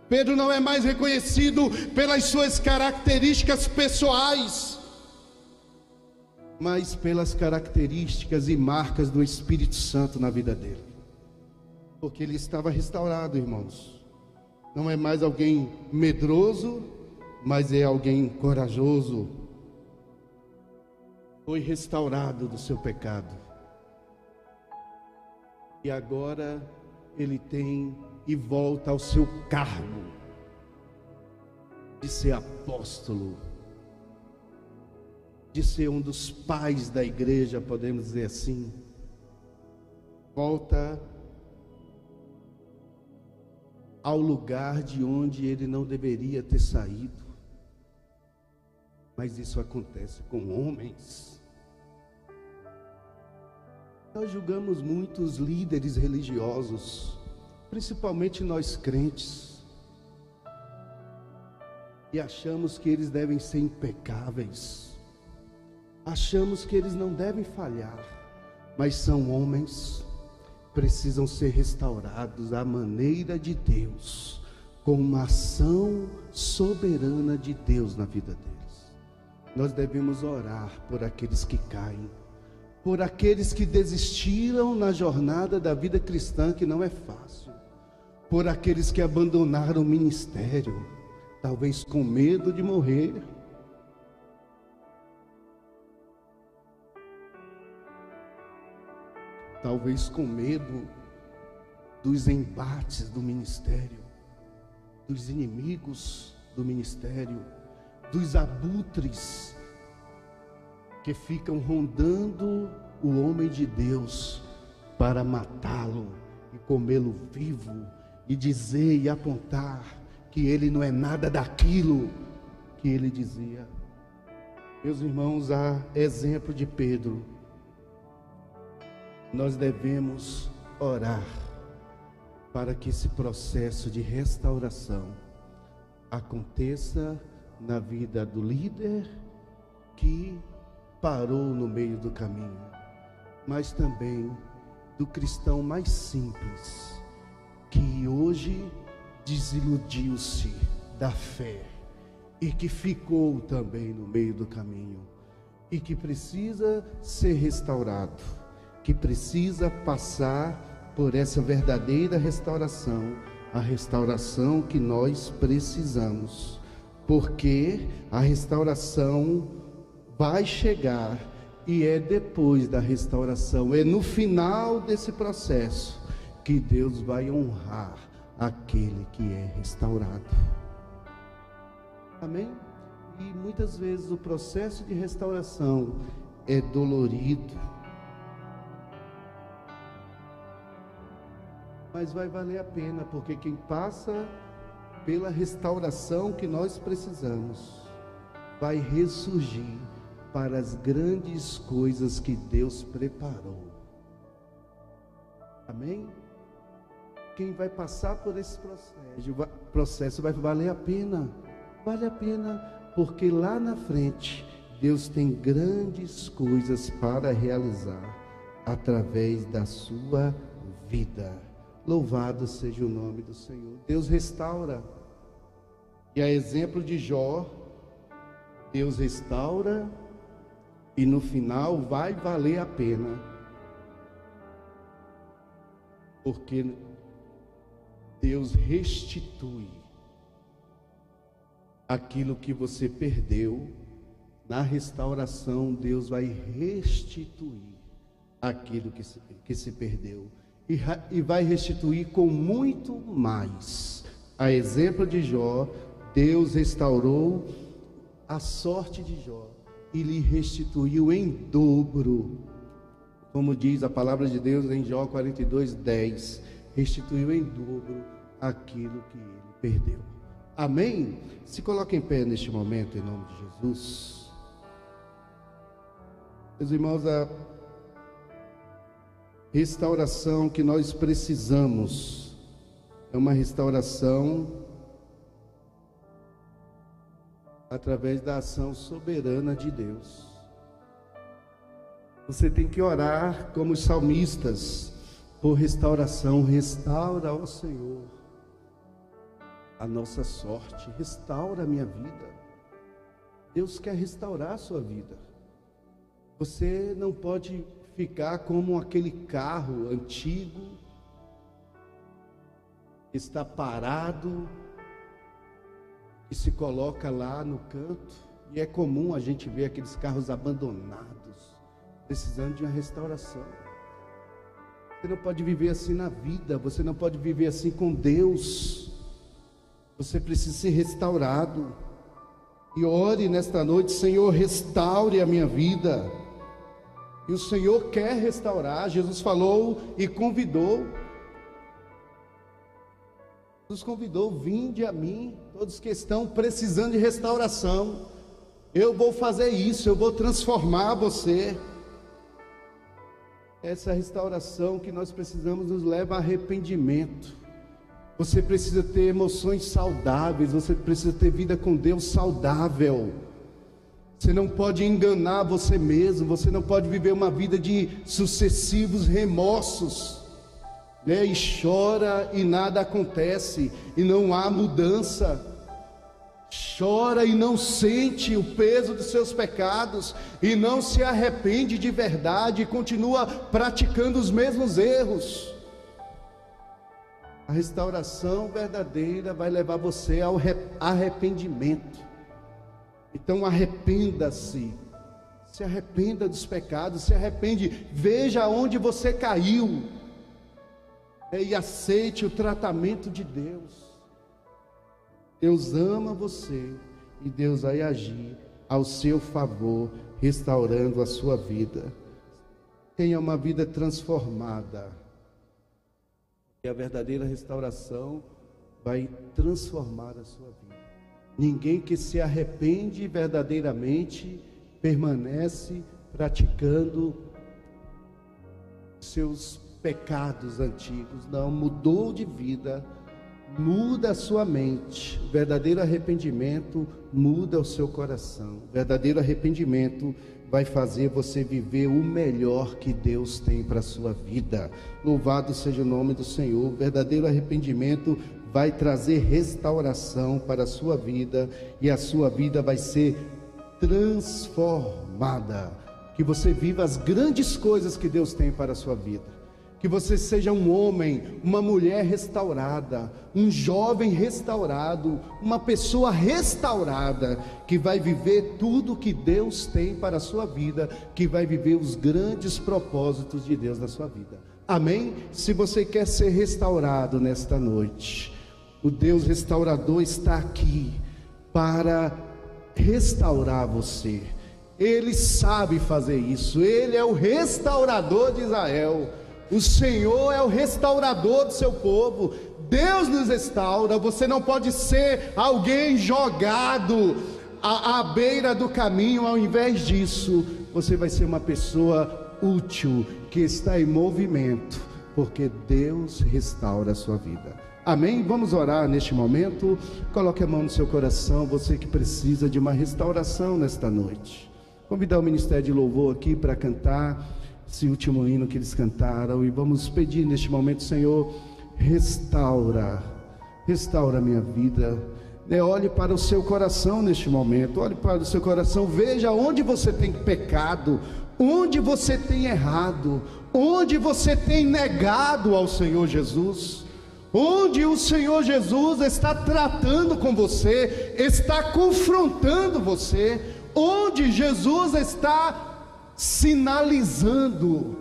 Pedro não é mais reconhecido pelas suas características pessoais, mas pelas características e marcas do Espírito Santo na vida dele, porque ele estava restaurado, irmãos. Não é mais alguém medroso, mas é alguém corajoso. Foi restaurado do seu pecado. E agora ele tem e volta ao seu cargo de ser apóstolo, de ser um dos pais da igreja, podemos dizer assim. Volta ao lugar de onde ele não deveria ter saído. Mas isso acontece com homens. Nós julgamos muitos líderes religiosos, principalmente nós crentes, e achamos que eles devem ser impecáveis, achamos que eles não devem falhar, mas são homens, precisam ser restaurados à maneira de Deus, com uma ação soberana de Deus na vida deles. Nós devemos orar por aqueles que caem, por aqueles que desistiram na jornada da vida cristã, que não é fácil, por aqueles que abandonaram o ministério, talvez com medo de morrer, talvez com medo dos embates do ministério, dos inimigos do ministério, dos abutres que ficam rondando o homem de Deus para matá-lo e comê-lo vivo e dizer e apontar que ele não é nada daquilo que ele dizia. Meus irmãos, a exemplo de Pedro, nós devemos orar para que esse processo de restauração aconteça na vida do líder que parou no meio do caminho, mas também do cristão mais simples, que hoje desiludiu-se da fé e que ficou também no meio do caminho e que precisa ser restaurado, que precisa passar por essa verdadeira restauração, a restauração que nós precisamos, porque a restauração vai chegar e é depois da restauração, é no final desse processo que Deus vai honrar aquele que é restaurado. Amém? E muitas vezes o processo de restauração é dolorido, mas vai valer a pena, porque quem passa pela restauração que nós precisamos vai ressurgir para as grandes coisas que Deus preparou. Amém? Quem vai passar por esse processo vai valer a pena. Vale a pena, porque lá na frente Deus tem grandes coisas para realizar através da sua vida. Louvado seja o nome do Senhor. Deus restaura. E a exemplo de Jó, Deus restaura e no final vai valer a pena, porque Deus restitui aquilo que você perdeu. Na restauração, Deus vai restituir aquilo que se perdeu, e vai restituir com muito mais. A exemplo de Jó, Deus restaurou a sorte de Jó e lhe restituiu em dobro, como diz a palavra de Deus em Jó 42:10, restituiu em dobro aquilo que ele perdeu. Amém? Se coloque em pé neste momento, em nome de Jesus. Meus irmãos, a restauração que nós precisamos é uma restauração através da ação soberana de Deus. Você tem que orar como os salmistas por restauração. Restaura, ó Senhor, a nossa sorte, restaura a minha vida. Deus quer restaurar a sua vida. Você não pode ficar como aquele carro antigo, está parado que se coloca lá no canto, e é comum a gente ver aqueles carros abandonados, precisando de uma restauração. Você não pode viver assim na vida, você não pode viver assim com Deus. Você precisa ser restaurado. E ore nesta noite: Senhor, restaure a minha vida. E o Senhor quer restaurar. Jesus falou e convidou. Jesus convidou: vinde a mim, todos que estão precisando de restauração. Eu vou fazer isso, eu vou transformar você. Essa restauração que nós precisamos nos leva a arrependimento. Você precisa ter emoções saudáveis, você precisa ter vida com Deus saudável. Você não pode enganar você mesmo, você não pode viver uma vida de sucessivos remorsos, né? E chora e nada acontece, e não há mudança. Chora e não sente o peso dos seus pecados, e não se arrepende de verdade, e continua praticando os mesmos erros. A restauração verdadeira vai levar você ao arrependimento. Então arrependa-se, se arrependa dos pecados, se arrepende, veja onde você caiu, e aceite o tratamento de Deus. Deus ama você, e Deus vai agir ao seu favor, restaurando a sua vida. Tenha uma vida transformada, e a verdadeira restauração vai transformar a sua vida. Ninguém que se arrepende verdadeiramente permanece praticando seus pecados antigos. Não, mudou de vida, muda a sua mente. O verdadeiro arrependimento muda o seu coração. O verdadeiro arrependimento vai fazer você viver o melhor que Deus tem para a sua vida. Louvado seja o nome do Senhor. O verdadeiro arrependimento vai trazer restauração para a sua vida, e a sua vida vai ser transformada. Que você viva as grandes coisas que Deus tem para a sua vida. Que você seja um homem, uma mulher restaurada, um jovem restaurado, uma pessoa restaurada, que vai viver tudo que Deus tem para a sua vida, que vai viver os grandes propósitos de Deus na sua vida. Amém? Se você quer ser restaurado nesta noite, o Deus restaurador está aqui para restaurar você. Ele sabe fazer isso. Ele é o restaurador de Israel. O Senhor é o restaurador do seu povo. Deus nos restaura. Você não pode ser alguém jogado à beira do caminho. Ao invés disso, você vai ser uma pessoa útil, que está em movimento, porque Deus restaura a sua vida. Amém? Vamos orar neste momento. Coloque a mão no seu coração, você que precisa de uma restauração nesta noite. Convidar o Ministério de Louvor aqui para cantar esse último hino que eles cantaram, e vamos pedir neste momento: Senhor, restaura a minha vida. Olhe para o seu coração neste momento, olhe para o seu coração, veja onde você tem pecado, onde você tem errado, onde você tem negado ao Senhor Jesus, onde o Senhor Jesus está tratando com você, está confrontando você, onde Jesus está sinalizando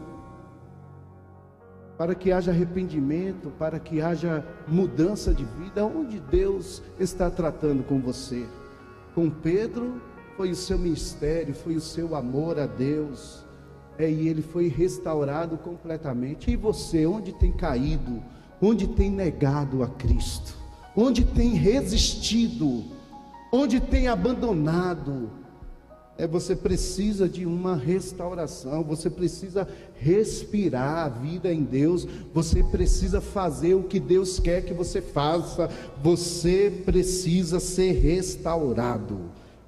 para que haja arrependimento, para que haja mudança de vida. Onde Deus está tratando com você. Com Pedro foi o seu ministério, foi o seu amor a Deus, e ele foi restaurado completamente. E você, onde tem caído, onde tem negado a Cristo, onde tem resistido, onde tem abandonado, você precisa de uma restauração. Você precisa respirar a vida em Deus. Você precisa fazer o que Deus quer que você faça. Você precisa ser restaurado.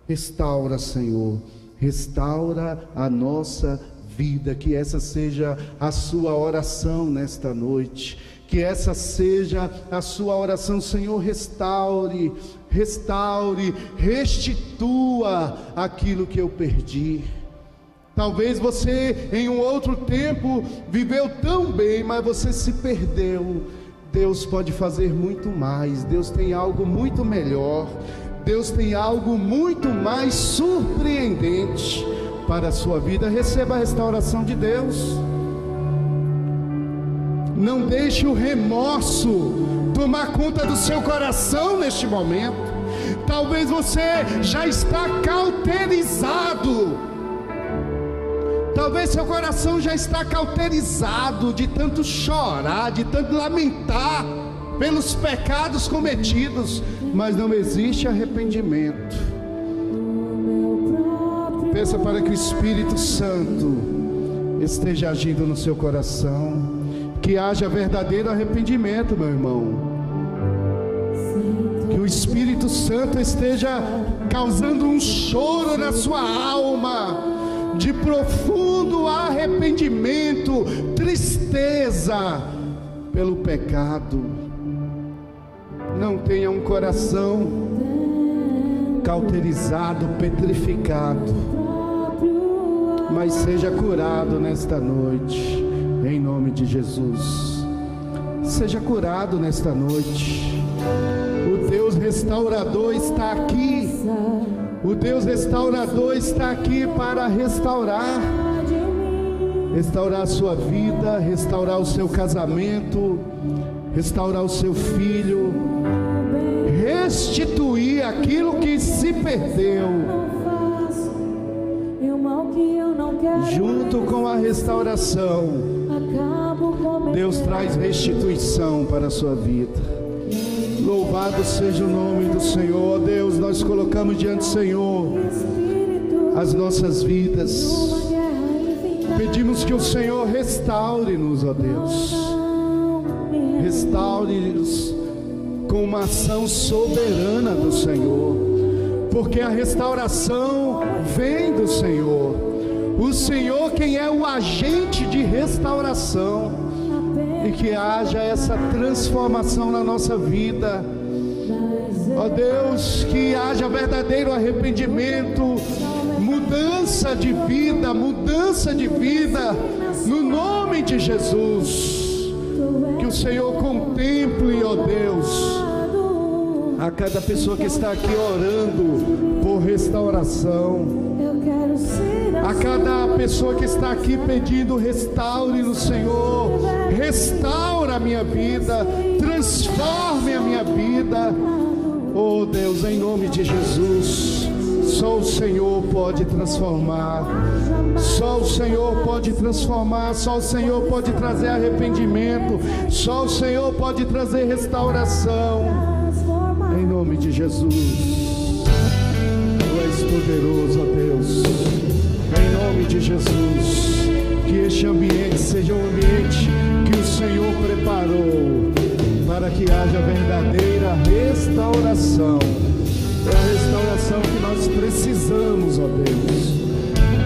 Restaura, Senhor, restaura a nossa vida. Que essa seja a sua oração nesta noite. Que essa seja a sua oração. Senhor, restaure, restitua aquilo que eu perdi. Talvez você em um outro tempo viveu tão bem, mas você se perdeu. Deus pode fazer muito mais. Deus tem algo muito melhor. Deus tem algo muito mais surpreendente para a sua vida. Receba a restauração de Deus. Não deixe o remorso tomar conta do seu coração neste momento. Talvez você já está cauterizado. Talvez seu coração já está cauterizado de tanto chorar, de tanto lamentar pelos pecados cometidos, mas não existe arrependimento. Peça para que o Espírito Santo esteja agindo no seu coração, que haja verdadeiro arrependimento, meu irmão. Que o Espírito Santo esteja causando um choro na sua alma, de profundo arrependimento, tristeza pelo pecado. Não tenha um coração cauterizado, petrificado, mas seja curado nesta noite, em nome de Jesus. Seja curado nesta noite. O Deus restaurador está aqui. O Deus restaurador está aqui para restaurar a sua vida, restaurar o seu casamento, restaurar o seu filho, restituir aquilo que se perdeu. Junto com a restauração, Deus traz restituição para a sua vida. Louvado seja o nome do Senhor. Ó Deus, nós colocamos diante do Senhor as nossas vidas. Pedimos que o Senhor restaure-nos, ó Deus. Restaure-nos com uma ação soberana do Senhor, porque a restauração vem do Senhor. O Senhor quem é o agente de restauração. E que haja essa transformação na nossa vida, ó Deus, que haja verdadeiro arrependimento, mudança de vida, no nome de Jesus. Que o Senhor contemple, ó Deus, a cada pessoa que está aqui orando por restauração, a cada pessoa que está aqui pedindo restaure no Senhor, restaura a minha vida, transforme a minha vida, oh Deus, em nome de Jesus. Só o Senhor pode transformar, só o Senhor pode transformar, só o Senhor pode trazer arrependimento, só o Senhor pode trazer restauração, em nome de Jesus. Tu és poderoso, ó Deus, em nome de Jesus. Que este ambiente seja um ambiente que o Senhor preparou para que haja verdadeira restauração. É a restauração que nós precisamos, ó Deus.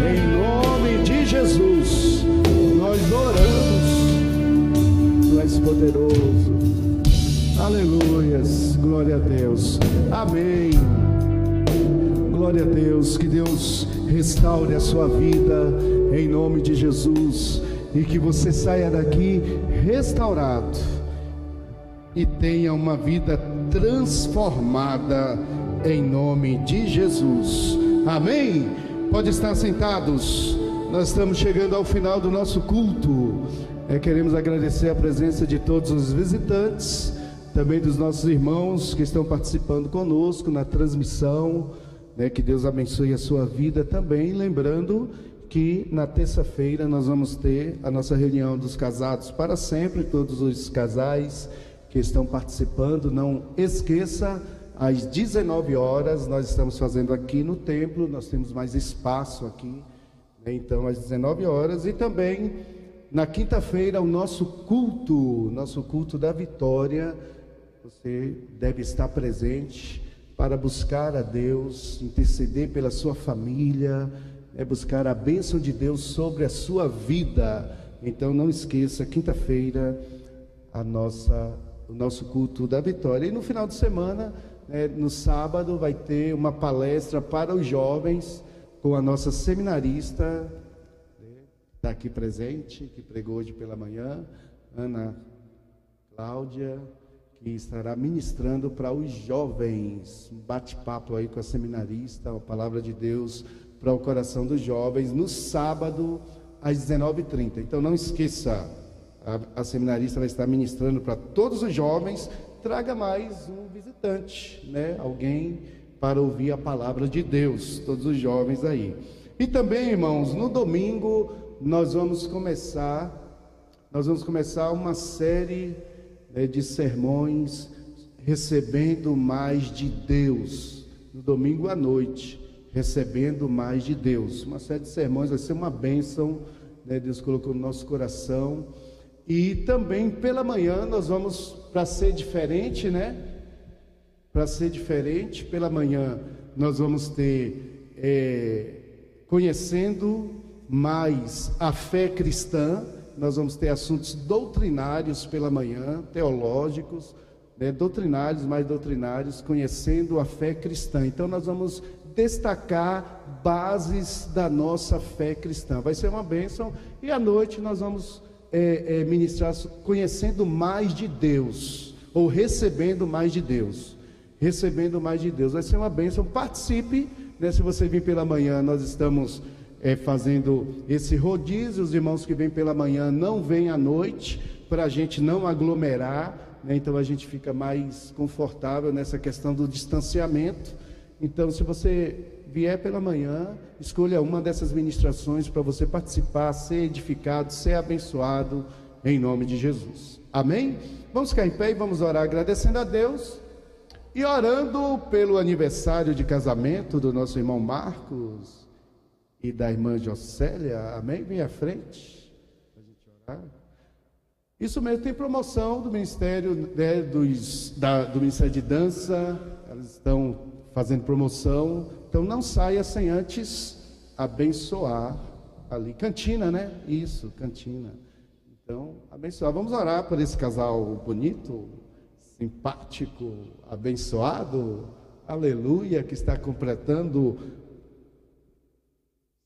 Em nome de Jesus, nós oramos. Tu és poderoso. Aleluias. Glória a Deus. Amém. Glória a Deus. Que Deus restaure a sua vida em nome de Jesus, e que você saia daqui restaurado e tenha uma vida transformada em nome de Jesus. Amém? Pode estar sentados. Nós estamos chegando ao final do nosso culto. Queremos agradecer a presença de todos os visitantes, também dos nossos irmãos que estão participando conosco na transmissão. Que Deus abençoe a sua vida também, lembrando que na terça-feira nós vamos ter a nossa reunião dos casados para sempre. Todos os casais que estão participando, não esqueça, às 19 horas nós estamos fazendo aqui no templo, nós temos mais espaço aqui, então às 19 horas, e também na quinta-feira o nosso culto da vitória. Você deve estar presente para buscar a Deus, interceder pela sua família, buscar a bênção de Deus sobre a sua vida. Então não esqueça, quinta-feira, o nosso culto da vitória. E no final de semana, no sábado, vai ter uma palestra para os jovens com a nossa seminarista, está aqui presente, que pregou hoje pela manhã, Ana Cláudia, que estará ministrando para os jovens, um bate-papo aí com a seminarista, a palavra de Deus para o coração dos jovens, no sábado, às 19h30. Então não esqueça, a seminarista vai estar ministrando para todos os jovens. Traga mais um visitante, né? Alguém para ouvir a palavra de Deus, todos os jovens aí. E também, irmãos, no domingo nós vamos começar uma série, né, de sermões, recebendo mais de Deus. No domingo à noite, recebendo mais de Deus. Uma série de sermões, vai ser uma bênção, né? Deus colocou no nosso coração. E também pela manhã nós vamos, para ser diferente, né? Para ser diferente, pela manhã nós vamos ter conhecendo mais a fé cristã. Nós vamos ter assuntos doutrinários pela manhã, teológicos, né? Doutrinários, mais doutrinários, conhecendo a fé cristã. Então nós vamos destacar bases da nossa fé cristã. Vai ser uma bênção. E à noite nós vamos ministrar conhecendo mais de Deus, ou recebendo mais de Deus. Recebendo mais de Deus. Vai ser uma bênção. Participe, né? Se você vir pela manhã, nós estamos fazendo esse rodízio. Os irmãos que vêm pela manhã não vêm à noite, para a gente não aglomerar, né? Então a gente fica mais confortável nessa questão do distanciamento. Então, se você vier pela manhã, escolha uma dessas ministrações para você participar, ser edificado, ser abençoado, em nome de Jesus. Amém? Vamos ficar em pé e vamos orar agradecendo a Deus e orando pelo aniversário de casamento do nosso irmão Marcos e da irmã Jocélia. Amém? Vem à frente para a gente orar. Isso mesmo, tem promoção do Ministério, né, do Ministério de Dança. Elas estão fazendo promoção. Então não saia sem antes abençoar ali. Cantina, né? Isso, cantina. Então, abençoar. Vamos orar por esse casal bonito, simpático, abençoado. Aleluia, que está completando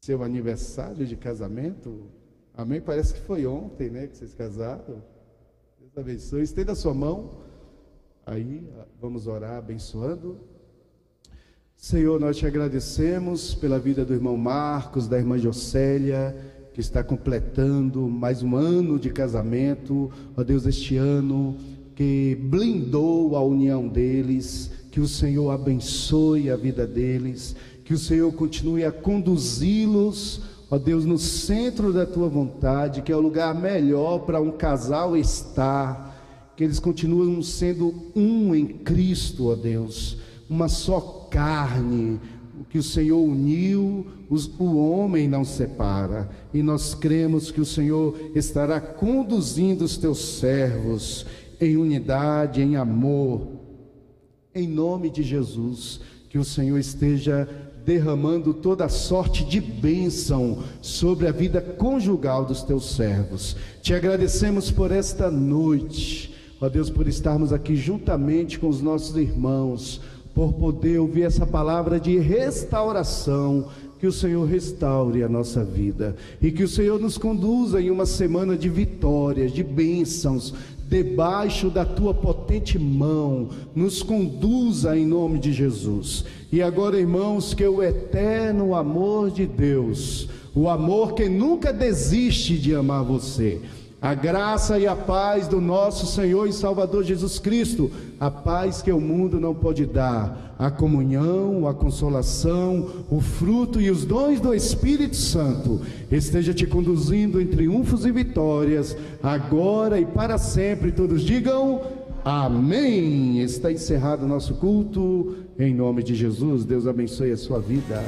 seu aniversário de casamento. Amém? Parece que foi ontem, né, que vocês casaram. Deus abençoe. Estenda a sua mão. Aí, vamos orar abençoando. Senhor, nós te agradecemos pela vida do irmão Marcos, da irmã Jocélia, que está completando mais um ano de casamento. Ó Deus, este ano que blindou a união deles, que o Senhor abençoe a vida deles, que o Senhor continue a conduzi-los, ó Deus, no centro da tua vontade, que é o lugar melhor para um casal estar, que eles continuem sendo um em Cristo, ó Deus, uma só carne. O que o Senhor uniu, o homem não separa. E nós cremos que o Senhor estará conduzindo os teus servos em unidade, em amor, em nome de Jesus. Que o Senhor esteja derramando toda sorte de bênção sobre a vida conjugal dos teus servos. Te agradecemos por esta noite, ó Deus, por estarmos aqui juntamente com os nossos irmãos, por poder ouvir essa palavra de restauração. Que o Senhor restaure a nossa vida e que o Senhor nos conduza em uma semana de vitórias, de bênçãos, debaixo da tua potente mão. Nos conduza em nome de Jesus. E agora, irmãos, que o eterno amor de Deus, o amor que nunca desiste de amar você, a graça e a paz do nosso Senhor e Salvador Jesus Cristo, a paz que o mundo não pode dar, a comunhão, a consolação, o fruto e os dons do Espírito Santo, esteja te conduzindo em triunfos e vitórias, agora e para sempre. Todos digam amém. Está encerrado o nosso culto, em nome de Jesus. Deus abençoe a sua vida.